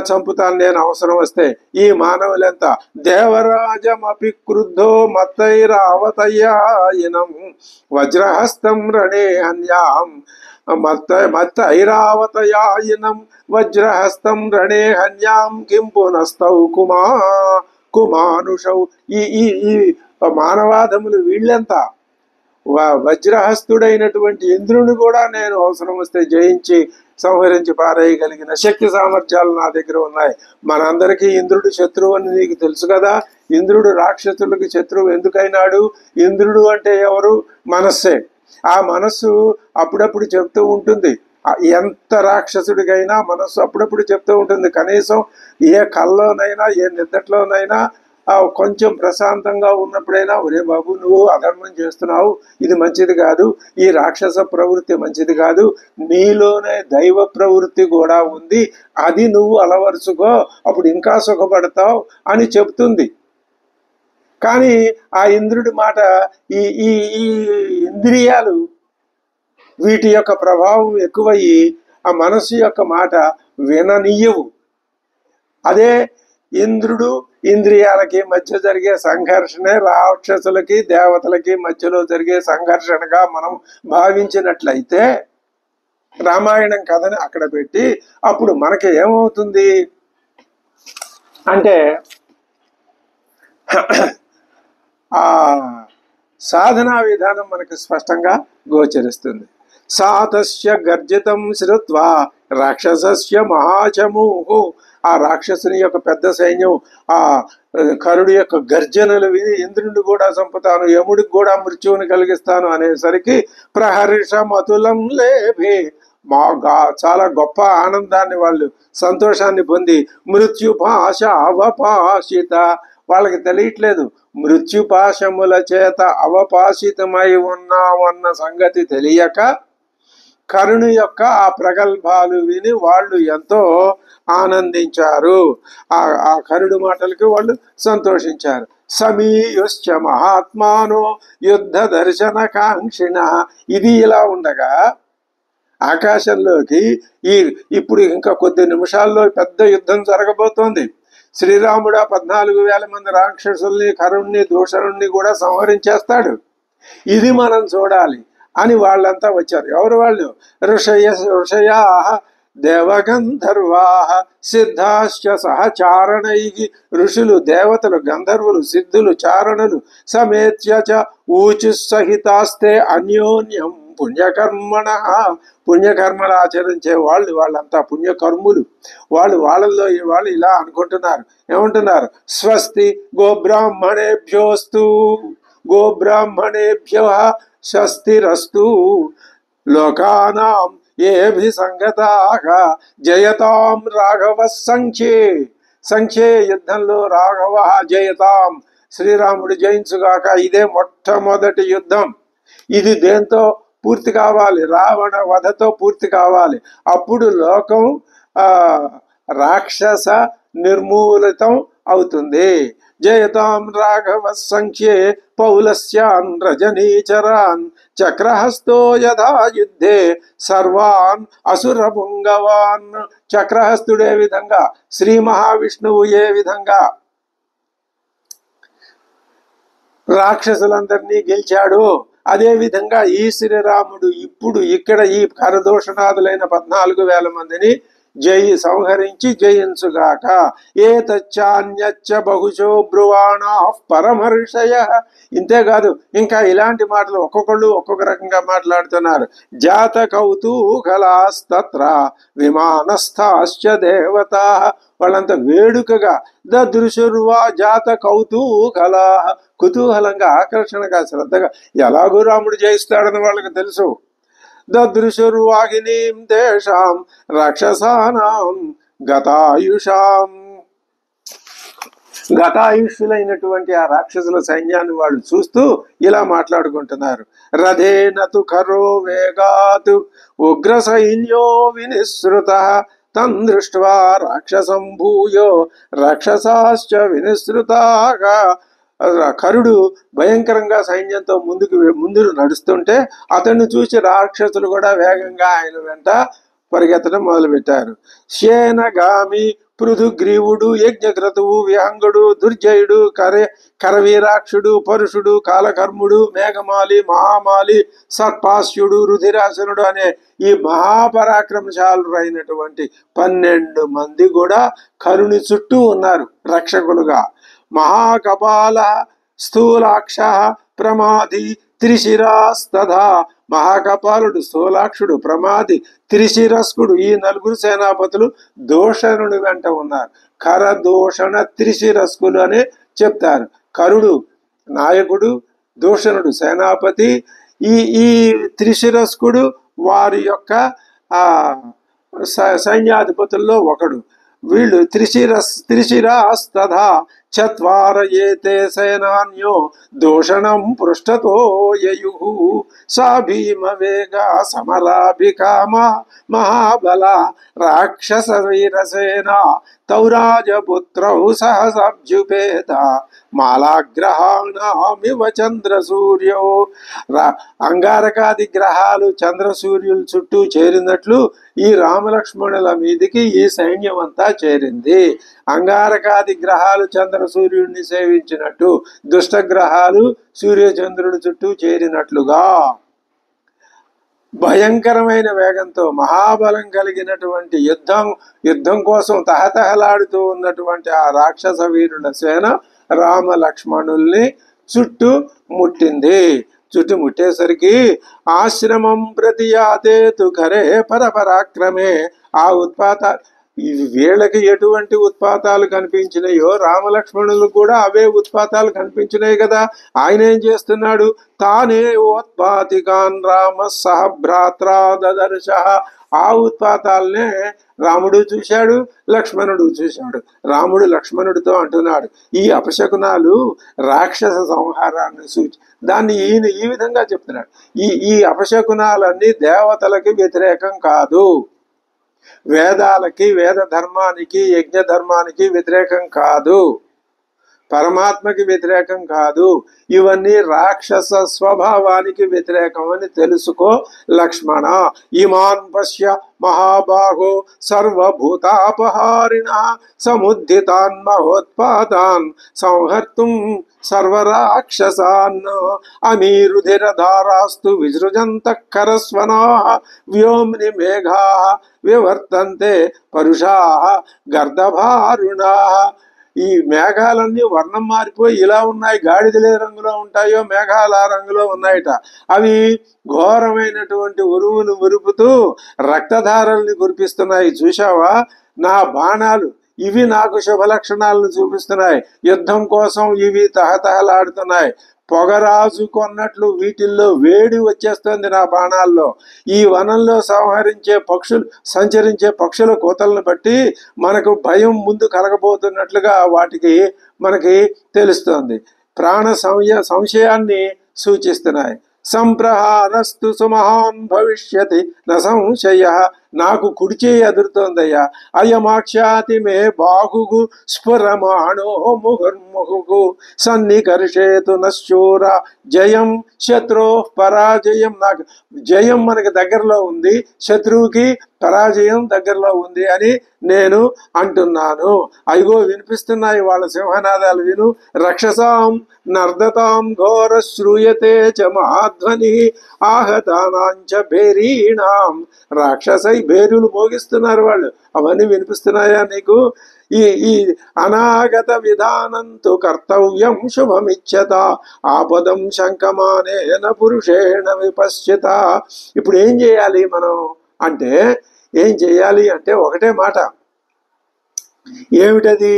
చంపుతాను నేను అవసరం వస్తే. ఈ మానవులెంత దేవరాజమపి క్రుద్ధో మత్తైరావతయాయనం వజ్రహస్తం రణే హన్యాం మత్తైరావతయాయనం వజ్రహస్తం రణే హన్యాం కిం పునస్తౌ కుమానుషౌ. ఈ మానవాధములు వీళ్ళెంత వజ్రహస్తుడైనటువంటి ఇంద్రుని కూడా నేను అవసరం వస్తే జయించి సంహరించి పారేయగలిగిన శక్తి సామర్థ్యాలు నా దగ్గర ఉన్నాయి. మనందరికీ ఇంద్రుడు శత్రువు అని నీకు తెలుసు కదా. ఇంద్రుడు రాక్షసులకు శత్రువు ఎందుకైనాడు? ఇంద్రుడు అంటే ఎవరు? మనస్సే. ఆ మనస్సు అప్పుడప్పుడు చెప్తూ ఉంటుంది. ఎంత రాక్షసుడికైనా మనస్సు అప్పుడప్పుడు చెప్తూ ఉంటుంది. కనీసం ఏ కల్లోనైనా ఏ నిద్దట్లోనైనా కొంచెం ప్రశాంతంగా ఉన్నప్పుడైనా, ఒరే బాబు నువ్వు అధర్మం చేస్తున్నావు, ఇది మంచిది కాదు, ఈ రాక్షస ప్రవృత్తి మంచిది కాదు, నీలోనే దైవ ప్రవృత్తి కూడా ఉంది, అది నువ్వు అలవరుచుకో, అప్పుడు ఇంకా సుఖపడతావు అని చెప్తుంది. కానీ ఆ ఇంద్రుడి మాట, ఈ ఇంద్రియాలు వీటి యొక్క ప్రభావం ఎక్కువయ్యి ఆ మనస్సు యొక్క మాట విననీయవు. అదే ఇంద్రుడు ఇంద్రియాలకి మధ్య జరిగే సంఘర్షణే రాక్షసులకి దేవతలకి మధ్యలో జరిగే సంఘర్షణగా మనం భావించినట్లయితే రామాయణం కథని అక్కడ పెట్టి అప్పుడు మనకి ఏమవుతుంది అంటే ఆ సాధనా విధానం మనకు స్పష్టంగా గోచరిస్తుంది. సాతస్య గర్జితం శ్రుత్వా రాక్షసస్య మహాచమూహు, ఆ రాక్షసుని యొక్క పెద్ద సైన్యం ఆ కరుడు యొక్క గర్జనలు విని ఇంద్రుడిని కూడా చంపుతాను, యముడికి కూడా మృత్యువుని కలిగిస్తాను అనేసరికి ప్రహర్షమతులం లేభే, చాలా గొప్ప ఆనందాన్ని వాళ్ళు సంతోషాన్ని పొంది మృత్యుపాశ అవపాశిత, వాళ్ళకి తెలియట్లేదు మృత్యుపాశముల చేత అవపాశితమై ఉన్నామన్న సంగతి తెలియక కరుణు యొక్క ఆ ప్రగల్భాలు విని వాళ్ళు ఎంతో ఆనందించారు. ఆ కరుడు మాటలకి వాళ్ళు సంతోషించారు. సమీయుశ్చ మహాత్మానో యుద్ధ దర్శన కాంక్షిణ, ఇది ఇలా ఉండగా ఆకాశంలోకి ఇప్పుడు ఇంకా కొద్ది నిమిషాల్లో పెద్ద యుద్ధం జరగబోతోంది. శ్రీరాముడు 14,000 మంది రాక్షసుల్ని కరుణ్ణి దూషణుణ్ణి కూడా సంహరించేస్తాడు. ఇది మనం చూడాలి అని వాళ్ళంతా వచ్చారు. ఎవరు వాళ్ళు? ఋషయా దేవగంధర్వా సిద్ధాశ్చ సహచారణై, ఋషులు దేవతలు గంధర్వులు సిద్ధులు చారణులు సమేత్య ఊచుసహితాస్తే అన్యోన్యం పుణ్యకర్మణ, పుణ్యకర్మలు ఆచరించే వాళ్ళంతా పుణ్యకర్ములు. వాళ్ళల్లో వాళ్ళు ఇలా అనుకుంటున్నారు. ఏమంటున్నారు? స్వస్తి గోబ్రాహ్మణేభ్యోస్తు గోబ్రాహ్మణేభ్య స్వస్తిరస్తు లోకానాం ఏభి సంగతాః జయతాం రాఘవ సంఖ్యే యుద్ధంలో రాఘవ జయతాం, శ్రీరాముడు జయించుగాక. ఇదే మొట్టమొదటి యుద్ధం. ఇది దేంతో పూర్తి కావాలి? రావణ వధతో పూర్తి కావాలి. అప్పుడు లోకం రాక్షస నిర్మూలితం అవుతుంది. జయతాం రాఘవ సంఖ్యే పౌలస్యాన్ రజనీచరాన్ చక్రహస్తో యథా యుద్ధే సర్వాన్ అసురపుంగవాన్. చక్రహస్తుడు ఏ విధంగా, శ్రీ మహావిష్ణువు ఏ విధంగా రాక్షసులందరినీ గెలిచాడు, అదే విధంగా ఈ శ్రీరాముడు ఇప్పుడు ఇక్కడ ఈ కరదూషణాదులైన 14,000 మందిని సంహరించి జయించుగాక. ఏతచ్చాన్యచ్చ బహుశో బ్రువాణా పరమర్షయ. ఇంతేకాదు, ఇంకా ఇలాంటి మాటలు ఒక్కొక్కళ్ళు ఒక్కొక్క రకంగా మాట్లాడుతున్నారు. జాత కౌతూహలాస్తత్ర విమానస్థాశ్చ దేవతా. వాళ్ళంతా వేడుకగా దదృశుర్వా జాత కౌతూహల, కుతూహలంగా ఆకర్షణగా శ్రద్ధగా ఎలాగూ రాముడు జయిస్తాడని వాళ్ళకి తెలుసు. దదృశుర్వాహినీం తేషాం రాక్షసానాం గతాయుషాం. గతాయుష్యులైనటువంటి ఆ రాక్షసుల సైన్యాన్ని వాళ్ళు చూస్తూ ఇలా మాట్లాడుకుంటున్నారు. రథేనతు ఖరో వేగాత్ ఉగ్ర సైన్యో వినిసృత తం దృష్ట్వా రాక్షసం భూయో రాక్షసాశ్చ వినిసృతాగా. కరుడు భయంకరంగా సైన్యంతో ముందు నడుస్తుంటే అతన్ని చూసి రాక్షసులు కూడా వేగంగా ఆయన వెంట పరిగెత్తడం మొదలుపెట్టారు. శేనగామి పృథుగ్రీవుడు యజ్ఞక్రతువు విహంగుడు దుర్జయుడు కరవీరాక్షుడు పరుషుడు కాలకర్ముడు మేఘమాలి మహామాలి సర్పాస్యుడు రుధిరాసనుడు అనే ఈ మహాపరాక్రమశాలు అయినటువంటి 12 మంది కూడా కరుని చుట్టూ ఉన్నారు రక్షకులుగా. మహాకపాల స్థూలాక్ష ప్రమాది త్రిశిరాస్తథా. మహాకపాలుడు, స్థూలాక్షుడు, ప్రమాది, త్రిశిరస్కుడు ఈ 4 సేనాపతులు దూషణుడి వెంట ఉన్నారు. కరదూషణ త్రిశిరస్కులు అని చెప్తారు. కరుడు నాయకుడు, దూషణుడు సేనాపతి, ఈ త్రిశిరస్కుడు వారి యొక్క సైన్యాధిపతుల్లో ఒకడు. వీళ్ళు త్రిశిరాస్తథా చత్వార ఏతే సేనాన్యో దూషణం పృష్ఠతో యయుః. సా భీమ వేగ సమరాభికామ మహాబల రాక్షస వీరసేన తౌరాజపుత్రౌ సహసబ్జుపేత మాలాగ్రహాణమివ చంద్రసూర్యో. అంగారకాది గ్రహాలు చంద్రసూర్యుల చుట్టూ చేరినట్లు ఈ రామలక్ష్మణుల మీదికి ఈ సైన్యం అంతా చేరింది. అంగారకాది గ్రహాలు చంద్రసూర్యుడిని సేవించినట్టు దుష్టగ్రహాలు సూర్యచంద్రుడి చుట్టూ చేరినట్లుగా భయంకరమైన వేగంతో మహాబలం కలిగినటువంటి యుద్ధం కోసం తహతహలాడుతూ ఉన్నటువంటి ఆ రాక్షస వీరుల సేన రామ లక్ష్మణుల్ని చుట్టుముట్టింది. చుట్టుముట్టేసరికి ఆశ్రమం ప్రతి యాతేతు ఖరే పరపరాక్రమే. ఆ వీళ్ళకి ఎటువంటి ఉత్పాతాలు కనిపించినాయో రామలక్ష్మణులు కూడా అవే ఉత్పాతాలు కనిపించినాయి కదా. ఆయన ఏం చేస్తున్నాడు? తానే ఓత్పాతికాన్ రామ సహభ్రాత్రా దదర్శ. ఆ ఉత్పాతాలనే రాముడు చూశాడు, లక్ష్మణుడు చూశాడు. రాముడు లక్ష్మణుడితో అంటున్నాడు, ఈ అపశకునాలు రాక్షస సంహారాన్ని సూచి. దాన్ని ఈయన ఈ విధంగా చెప్తున్నాడు, ఈ అపశకునాలన్నీ దేవతలకి వ్యతిరేకం కాదు, వేదాలకి వేద ధర్మానికి యజ్ఞ ధర్మానికి వ్యతిరేకం కాదు, పరమాత్మకి వ్యతిరేకం కాదు. ఇవన్నీ రాక్షస స్వభావానికి వ్యతిరేకం అని తెలుసుకో లక్ష్మణ. ఇమాన్ పశ్య మహాబాహో సర్వభూతాపహారిణ సముద్ధితాన్ మహోత్పాతాన్ సంహర్తుం సర్వరాక్షసాన్. అమీరుధిరధారాస్తు విసృజంతః కరస్వనాః వ్యోమ్ని మేఘాః వివర్తంతే పరుషాః గర్దభారుణాః. ఈ మేఘాలన్నీ వర్ణం మారిపోయి ఇలా ఉన్నాయి. గాడిదలే రంగులో ఉంటాయో మేఘాలు ఆ రంగులో ఉన్నాయట. అవి ఘోరమైనటువంటి ఉరువును ఉరుపుతూ రక్తధారల్ని కురిపిస్తున్నాయి. చూశావా? నా బాణాలు ఇవి నాకు శుభ లక్షణాలను చూపిస్తున్నాయి. యుద్ధం కోసం ఇవి తహతహలాడుతున్నాయి. పొగరాజు కొన్నట్లు వీటిల్లో వేడి వచ్చేస్తుంది నా బాణాల్లో. ఈ వనంలో సంచరించే పక్షుల కోతలను బట్టి మనకు భయం ముందు కలగబోతున్నట్లుగా మనకి తెలుస్తోంది. ప్రాణ సంశయాన్ని సూచిస్తున్నాయి. సంప్రహారస్తు సుమహాన్ భవిష్యతి న సంశయ. నాకు కుడిచేయి ఎదురుతోందయ్యా. అయమాక్షాతి మే బాహు స్ఫురమాణో ముహుర్ముహు సన్నికర్షేతు నశూర జయం శత్రు పరాజయం. నాకు జయం మనకి దగ్గరలో ఉంది, శత్రువుకి పరాజయం దగ్గరలో ఉంది అని నేను అంటున్నాను. అయ్యో వినిపిస్తున్నాయి వాళ్ళ సింహనాదాలు విను. రక్షసాం నర్దతాం ఘోర శ్రూయతే చ మహాధ్వని ఆహతానాంచ భేరీణాం రాక్షసై బేరులు మోగిస్తున్నారు వాళ్ళు. అవన్నీ వినిపిస్తున్నాయా నీకు? ఈ ఈ అనాగత విధానంతో కర్తవ్యం శుభమిచ్చత ఆపదం శంకమానేన పురుషేణ విపశ్చిత. ఇప్పుడు ఏం చేయాలి మనం అంటే, ఏం చేయాలి అంటే ఒకటే మాట, ఏమిటది?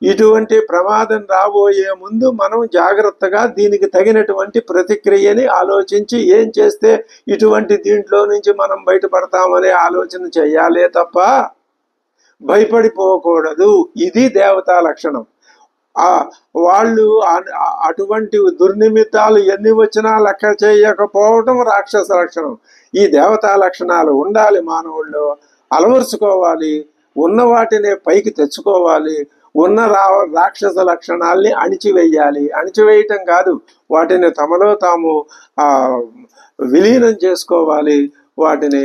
ఇటువంటి ప్రమాదం రాబోయే ముందు మనం జాగ్రత్తగా దీనికి తగినటువంటి ప్రతిక్రియని ఆలోచించి ఏం చేస్తే ఇటువంటి దీంట్లో నుంచి మనం బయటపడతామనే ఆలోచన చేయాలే తప్ప భయపడిపోకూడదు. ఇది దేవతా లక్షణం. వాళ్ళు అటువంటి దుర్నిమిత్తాలు ఎన్ని వచ్చినా లెక్క చేయకపోవడం రాక్షస లక్షణం. ఈ దేవతా లక్షణాలు ఉండాలి మానవుల్లో, అలవరుచుకోవాలి, ఉన్న వాటిని పైకి తెచ్చుకోవాలి, ఉన్న రాక్షస లక్షణాల్ని అణిచివేయాలి. అణిచివేయటం కాదు, వాటిని తమలో తాము విలీనం చేసుకోవాలి, వాటిని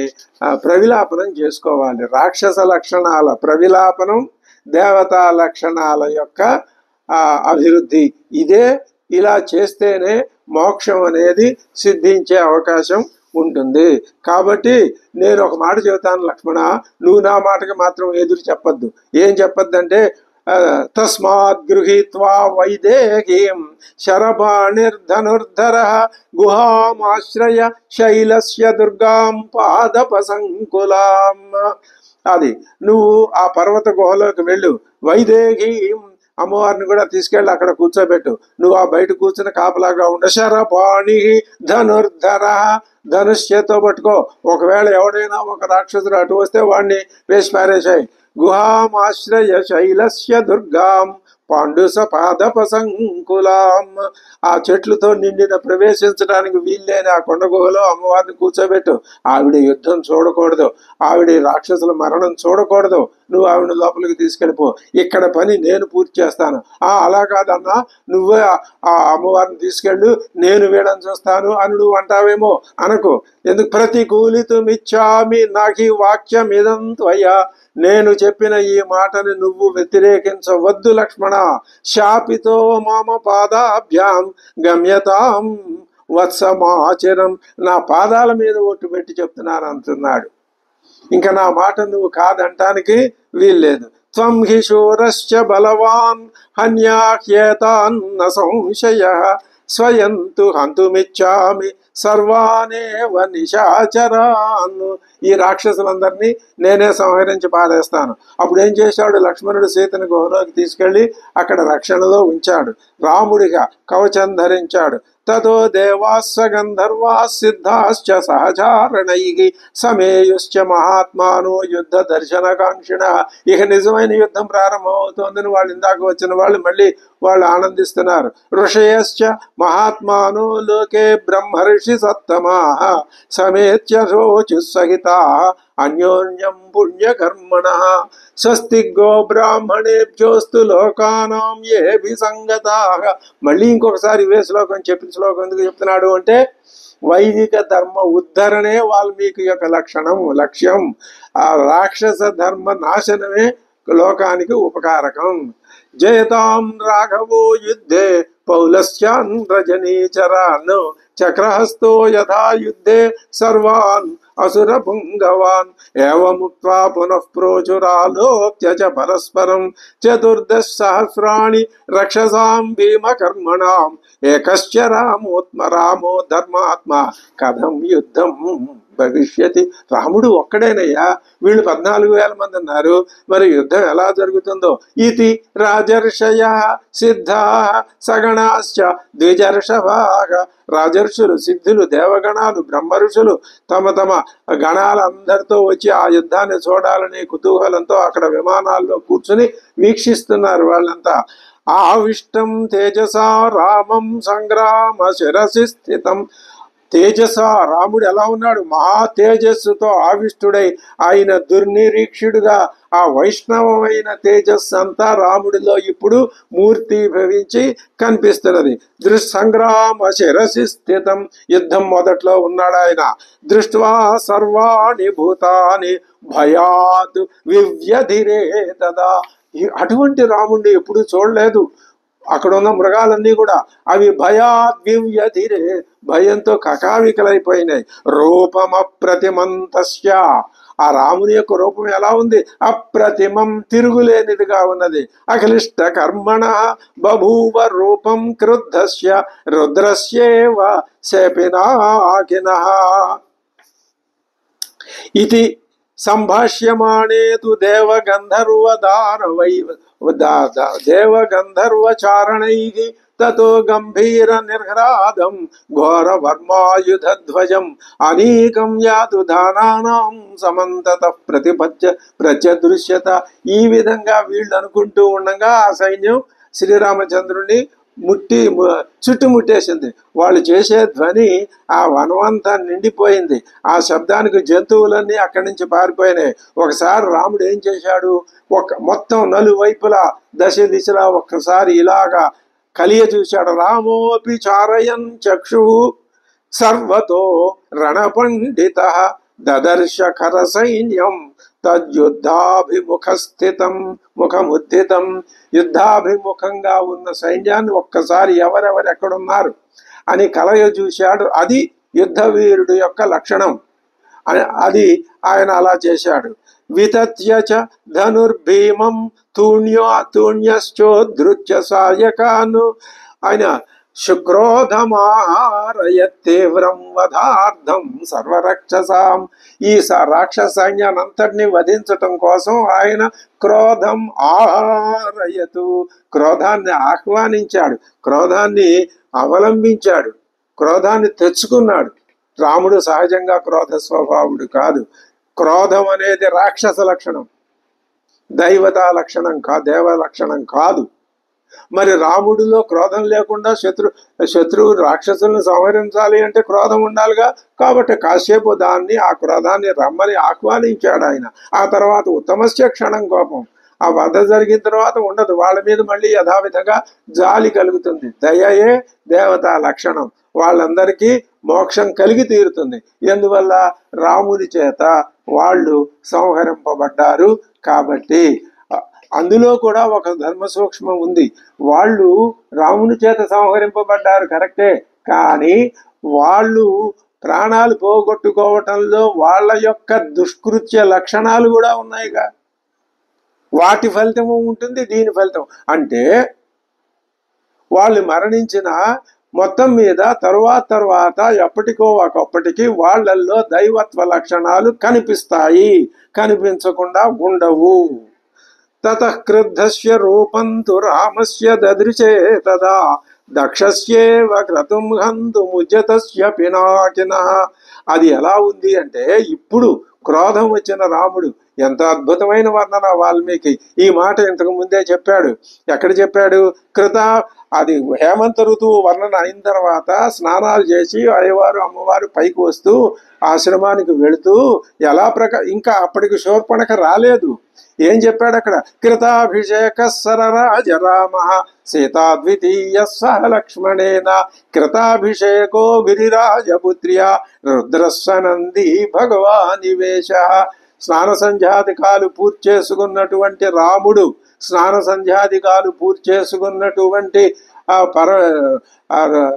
ప్రవిలాపనం చేసుకోవాలి. రాక్షస లక్షణాల ప్రవిలాపనం దేవతా లక్షణాల యొక్క అభివృద్ధి. ఇదే, ఇలా చేస్తేనే మోక్షం అనేది సిద్ధించే అవకాశం ఉంటుంది. కాబట్టి నేను ఒక మాట చెబుతాను లక్ష్మణ, నువ్వు నా మాటకి మాత్రం ఎదురు చెప్పద్దు. ఏం చెప్పద్దంటే, తస్మాత్ గృహీత్వా వైదేహీం శరభాణిర్ధనుర్ధర గుహామాశ్రయ శైలస్య దుర్గాం పాదపసంకులాం. అది నువ్వు ఆ పర్వత గుహలోకి వెళ్ళు, వైదేహీం అమ్మవారిని కూడా తీసుకెళ్ళి అక్కడ కూర్చోబెట్టు. నువ్వు ఆ బయట కూర్చుని కాపలాగా ఉండ. శరపాణి ధనుర్ధర, ధనుష్యతో పట్టుకో. ఒకవేళ ఎవడైనా ఒక రాక్షసుడు అటు వస్తే వాడిని వేసి పారేశాయి. గుహామాశ్రయ శైలస్య దుర్గాం పాండుస పాదపసంకులాం. ఆ చెట్లతో నిండిన ప్రవేశించడానికి వీల్లేని ఆ కొండ గుహలో అమ్మవారిని కూర్చోబెట్టు. ఆవిడ యుద్ధం చూడకూడదు, ఆవిడ రాక్షసుల మరణం చూడకూడదు. నువ్వు ఆవిడ లోపలికి తీసుకెళ్ళిపో, ఇక్కడ పని నేను పూర్తి చేస్తాను. అలా కాదన్నా, నువ్వే ఆ అమ్మవారిని తీసుకెళ్ళు, నేను వీడని చూస్తాను అని నువ్వు అంటావేమో. అనకు. ఎందుకు? ప్రతికూలితుమిచ్చామి నాకి వాక్యం ఇదంత్వయ్యా. నేను చెప్పిన ఈ మాటని నువ్వు వ్యతిరేకించవద్దు లక్ష్మణ. శాపితో మామ పాదాభ్యాం గమ్యతాం వత్సమాచరం. నా పాదాల మీద ఒట్టు పెట్టి చెప్తున్నాను అంటున్నాడు. ఇంకా నా మాట నువ్వు కాదంటానికి వీల్లేదు. త్వం హి శూరశ్చ బలవాన్ హన్యాహ్యేతాన్న సంశయః స్వయంతు హంతుమిచ్చామి సర్వానేవ నిశాచరాన్. ఈ రాక్షసులందరినీ నేనే సంహరించి పారేస్తాను. అప్పుడు ఏం చేశాడు? లక్ష్మణుడు సీతను గుహలోకి తీసుకెళ్లి అక్కడ రక్షణలో ఉంచాడు. రాముడిగా కవచం ధరించాడు. తతో దేవాస్స గంధర్వా సిద్ధాశ్చ సహచారణైః సమేయుశ్చ మహాత్మానో యుద్ధ దర్శనకాంక్షిణ. ఇక నిజమైన యుద్ధం ప్రారంభమవుతోందని వాళ్ళు ఇందాక వచ్చిన వాళ్ళు మళ్ళీ వాళ్ళు ఆనందిస్తున్నారు. ఋషయశ్చ మహాత్మానో లోకే బ్రహ్మర్షి సత్తమాః సమేత్య శోచుస్సహితాః అన్యోన్యం పుణ్యకర్మణః స్వస్తి గో బ్రాహ్మణేభ్యోస్తు లోకానాం ఏభి సంగతాః. మళ్ళీ ఇంకొకసారి ఇవే శ్లోకం చెప్పిన శ్లోకం ఎందుకు చెప్తున్నాడు అంటే, వైదిక ధర్మ ఉద్ధరణే వాల్మీకి యొక్క లక్ష్యం. ఆ రాక్షస ధర్మ నాశనమే లోకానికి ఉపకారకం. జయతాం రాఘవో యుద్ధే పౌలస్యాన్ రజనీచరాన్ చక్రహస్తో యథా యుద్ధే సర్వాన్ అసుర పుంగవాన్ ఏవముక్త్వా పునః ప్రోచురాలోక్య చ పరస్పరం చతుర్దశ సహస్రాణి రక్షసాం భీమకర్మణాం ఏకశ్చ రామో ధర్మాత్మ కథం యుద్ధం భవిష్యతి. రాముడు ఒక్కడేనయ్యా, వీళ్ళు 14,000 మంది ఉన్నారు, మరి యుద్ధం ఎలా జరుగుతుందో. ఇది రాజర్షయ సిద్ధా సగణాశ్చ ద్విజర్షభాగ. రాజర్షులు, సిద్ధులు, దేవగణాలు, బ్రహ్మ ఋషులు తమ తమ గణాలందరితో వచ్చి ఆ యుద్ధాన్ని చూడాలని కుతూహలంతో అక్కడ విమానాల్లో కూర్చుని వీక్షిస్తున్నారు వాళ్ళంతా. ఆవిష్టం తేజసా రామం సంగ్రామ శిరసి స్థితం. తేజస, రాముడు ఎలా ఉన్నాడు? మహా తేజస్సుతో ఆవిష్టుడై ఆయన దుర్నిరీక్షుడుగా ఆ వైష్ణవమైన తేజస్సు అంతా రాముడిలో ఇప్పుడు మూర్తి భవించి కనిపిస్తున్నది. దృశ్సంగ్రామ శిరసి స్థితం. యుద్ధం మొదట్లో ఉన్నాడు ఆయన. దృష్ట్వా సర్వాణి భూతాని భయాత్ వివ్యధిరే తదా. అటువంటి రాముడిని ఎప్పుడు చూడలేదు. అక్కడ ఉన్న మృగాలన్నీ కూడా అవి భయాద్వివ్యధిరే, భయంతో కకావికలైపోయినాయి. రూపమప్రతిమంతస్య, ఆ రాముని యొక్క రూపం ఎలా ఉంది? అప్రతిమం, తిరుగులేనిదిగా ఉన్నది. అఖిలిష్ట కర్మణ బభూవ రూపం క్రుద్ధస్య రుద్రస్యేవ శపినాకినః ఇది సంభాష్యమాణే తు దేవగంధర్వచారణైః తతో గంభీర నిర్హ్రాదం ఘోరవర్మాయుధధ్వజం అనేకం యాతు దానానాం సమంతతః ప్రత్యదృశ్యత. ఈ విధంగా వీళ్ళు అనుకుంటూ ఉండగా ఆ సైన్యం శ్రీరామచంద్రుని చుట్టుముట్టేసింది. వాళ్ళు చేసే ధ్వని ఆ వనమంతా నిండిపోయింది. ఆ శబ్దానికి జంతువులన్నీ అక్కడి నుంచి పారిపోయినాయి. ఒకసారి రాముడు ఏం చేశాడు? మొత్తం నలువైపులా దశ దిశలా ఒక్కసారి ఇలాగా కలియ చూశాడు. రామోపి చారయన్ చక్షు సర్వతో రణపండిత దదర్శ ఖర సైన్యం తద్యుద్ధాభిముఖస్థితం ముఖముద్దితం. యుద్ధాభిముఖంగా ఉన్న సైన్యాన్ని ఒక్కసారి ఎవరెవరెక్కడున్నారు అని కలయ చూశాడు. అది యుద్ధ వీరుడు యొక్క లక్షణం. అది ఆయన అలా చేశాడు. వితత్య చ ధనుర్భీమం తూణ్యశ్చోద్ధృత్య సాయకాను, ఆయన శుక్రోధమారయత్తీవ్రం వధార్థం సర్వరక్షసాం. ఈ రాక్షస సైన్యానంతటిని వధించటం కోసం ఆయన క్రోధం ఆరయతు, క్రోధాన్ని ఆహ్వానించాడు, క్రోధాన్ని అవలంబించాడు, క్రోధాన్ని తెచ్చుకున్నాడు. రాముడు సహజంగా క్రోధ స్వభావుడు కాదు. క్రోధం అనేది రాక్షస లక్షణం, దైవతా లక్షణం కాదు, దేవ లక్షణం కాదు. మరి రాముడిలో క్రోధం లేకుండా శత్రువు రాక్షసులను సంహరించాలి అంటే క్రోధం ఉండాలిగా. కాబట్టి కాసేపు ఆ క్రోధాన్ని రమ్మని ఆహ్వానించాడు ఆయన. ఆ తర్వాత ఉత్తమస్య క్షణం కోపం. ఆ వధ జరిగిన తర్వాత ఉండదు, వాళ్ళ మీద మళ్ళీ యథావిధంగా జాలి కలుగుతుంది. దయయే దేవతా లక్షణం. వాళ్ళందరికీ మోక్షం కలిగి తీరుతుంది. ఎందువల్ల? రాముని చేత వాళ్ళు సంహరింపబడ్డారు. కాబట్టి అందులో కూడా ఒక ధర్మ సూక్ష్మం ఉంది. వాళ్ళు రాముని చేత సంహరింపబడ్డారు కరెక్టే, కానీ వాళ్ళు ప్రాణాలు పోగొట్టుకోవటంలో వాళ్ళ యొక్క దుష్కృత్య లక్షణాలు కూడా ఉన్నాయిగా. వాటి ఫలితము ఉంటుంది, దీని ఫలితం. అంటే వాళ్ళు మరణించిన మొత్తం మీద తరువాత ఎప్పటికో ఒకప్పటికి వాళ్ళల్లో దైవత్వ లక్షణాలు కనిపిస్తాయి, కనిపించకుండా ఉండవు. తతః క్రుద్ధస్య రూపం తు రామస్య దదృశే తదా దక్షస్యేవ క్రతుం హంతుముజ్జతస్య పినాకినః. అది ఎలా ఉంది అంటే, ఇప్పుడు క్రోధం వచ్చిన రాముడు, ఎంత అద్భుతమైన వర్ణన వాల్మీకి ఈ మాట ఇంతకు ముందే చెప్పాడు. ఎక్కడ చెప్పాడు? అది హేమంత ఋతువు వర్ణన అయిన తర్వాత స్నానాలు చేసి అయ్యవారు అమ్మవారు పైకి వస్తూ ఆశ్రమానికి వెళుతూ ఇంకా అప్పటికి శూర్పణఖ రాలేదు. ఏం చెప్పాడు అక్కడ? కృతాభిషేక సరరాజ రామ సీతా ద్వితీయ సహ లక్ష్మణేన కృతాభిషేకో గిరిరాజపుత్ర్య రుద్రస్వనంది భగవానివేశ. స్నాన సంధ్యాదికాలు పూర్తి చేసుకున్నటువంటి రాముడు, స్నాన సంధ్యాదికాలు పూర్తి చేసుకున్నటువంటి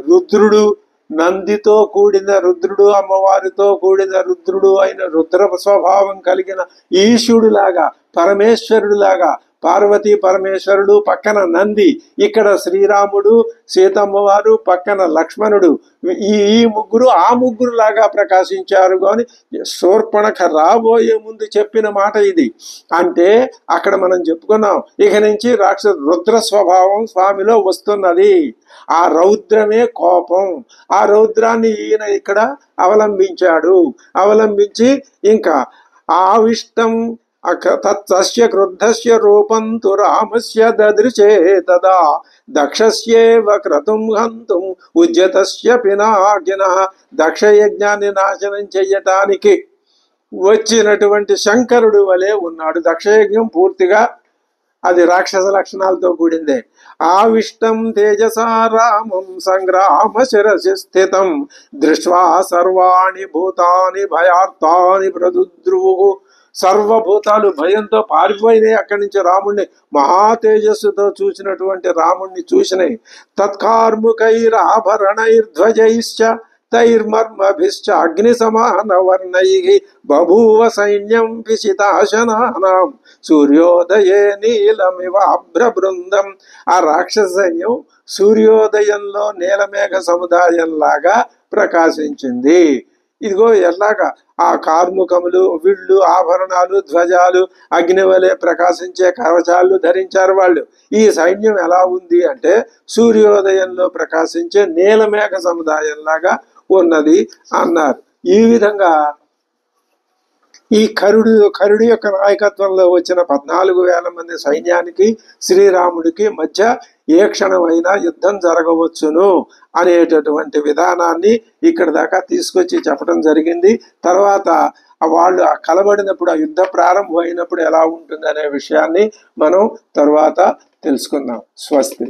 రుద్రుడు, నందితో కూడిన రుద్రుడు, అమ్మవారితో కూడిన రుద్రుడు అయిన రుద్ర స్వభావం కలిగిన ఈశుడులాగా, పరమేశ్వరుడులాగా, పార్వతీ పరమేశ్వరుడు పక్కన నంది, ఇక్కడ శ్రీరాముడు, సీతమ్మవారు పక్కన లక్ష్మణుడు, ఈ ముగ్గురు ఆ ముగ్గురు లాగా ప్రకాశించారు అని శూర్పణఖ రాబోయే ముందు చెప్పిన మాట ఇది. అంటే అక్కడ మనం చెప్పుకున్నాం, ఇక నుంచి రుద్ర స్వభావం స్వామిలో వస్తున్నది. ఆ రౌద్రమే కోపం. ఆ రౌద్రాన్ని ఈయన ఇక్కడ అవలంబించి ఇంకా ఆవిష్టం తస్య క్రుద్ధస్య రూపం తు రామస్య దదృశే తదా దక్షస్యేవ క్రతుం హంతుం ఉజ్జతస్య పినాకినః. దక్షయజ్ఞాన్ని నాశనం చెయ్యటానికి వచ్చినటువంటి శంకరుడు వలె ఉన్నాడు. దక్షయజ్ఞం పూర్తిగా అది రాక్షస లక్షణాలతో కూడిందే. ఆవిష్టం తేజసా రామం సంగ్రామ శిరసి స్థితం దృష్ట్వా సర్వాణి భూతాని భయార్తాని ప్రదుద్రువు. సర్వభూతాలు భయంతో పారిపోయినాయి అక్కడి నుంచి రాముణ్ణి. మహా తేజస్సుతో చూసినటువంటి రాముణ్ణి చూసినాయి. తత్కార్ముకైరాభరణైర్ధ్వజైశ్చ తైర్మర్మభిశ్చ అగ్ని సమాన వర్ణైః బభూవ సైన్యం విశితాశనానాం సూర్యోదయే నీలమివ అభ్రబృందం. ఆ రాక్షస సైన్యం సూర్యోదయంలో నీలమేఘ సముదాయంలాగా ప్రకాశించింది. ఇదిగో ఎలాగా ఆ కార్ముకములు, విళ్ళు, ఆభరణాలు, ధ్వజాలు, అగ్ని వలె ప్రకాశించే కవచాలు ధరించారు వాళ్ళు. ఈ సైన్యం ఎలా ఉంది అంటే సూర్యోదయంలో ప్రకాశించే నీలమేఘ సముదాయంలాగా ఉన్నది అన్నారు. ఈ విధంగా ఈ కరుడి యొక్క నాయకత్వంలో వచ్చిన 14,000 మంది సైన్యానికి శ్రీరాముడికి మధ్య ఏ క్షణమైనా యుద్ధం జరగవచ్చును అనేటటువంటి విధానాన్ని ఇక్కడ దాకా తీసుకొచ్చి చెప్పడం జరిగింది. తర్వాత వాళ్ళు కలబడినప్పుడు, ఆ యుద్ధ ప్రారంభం అయినప్పుడు ఎలా ఉంటుంది అనే విషయాన్ని మనం తర్వాత తెలుసుకుందాం. స్వస్తి.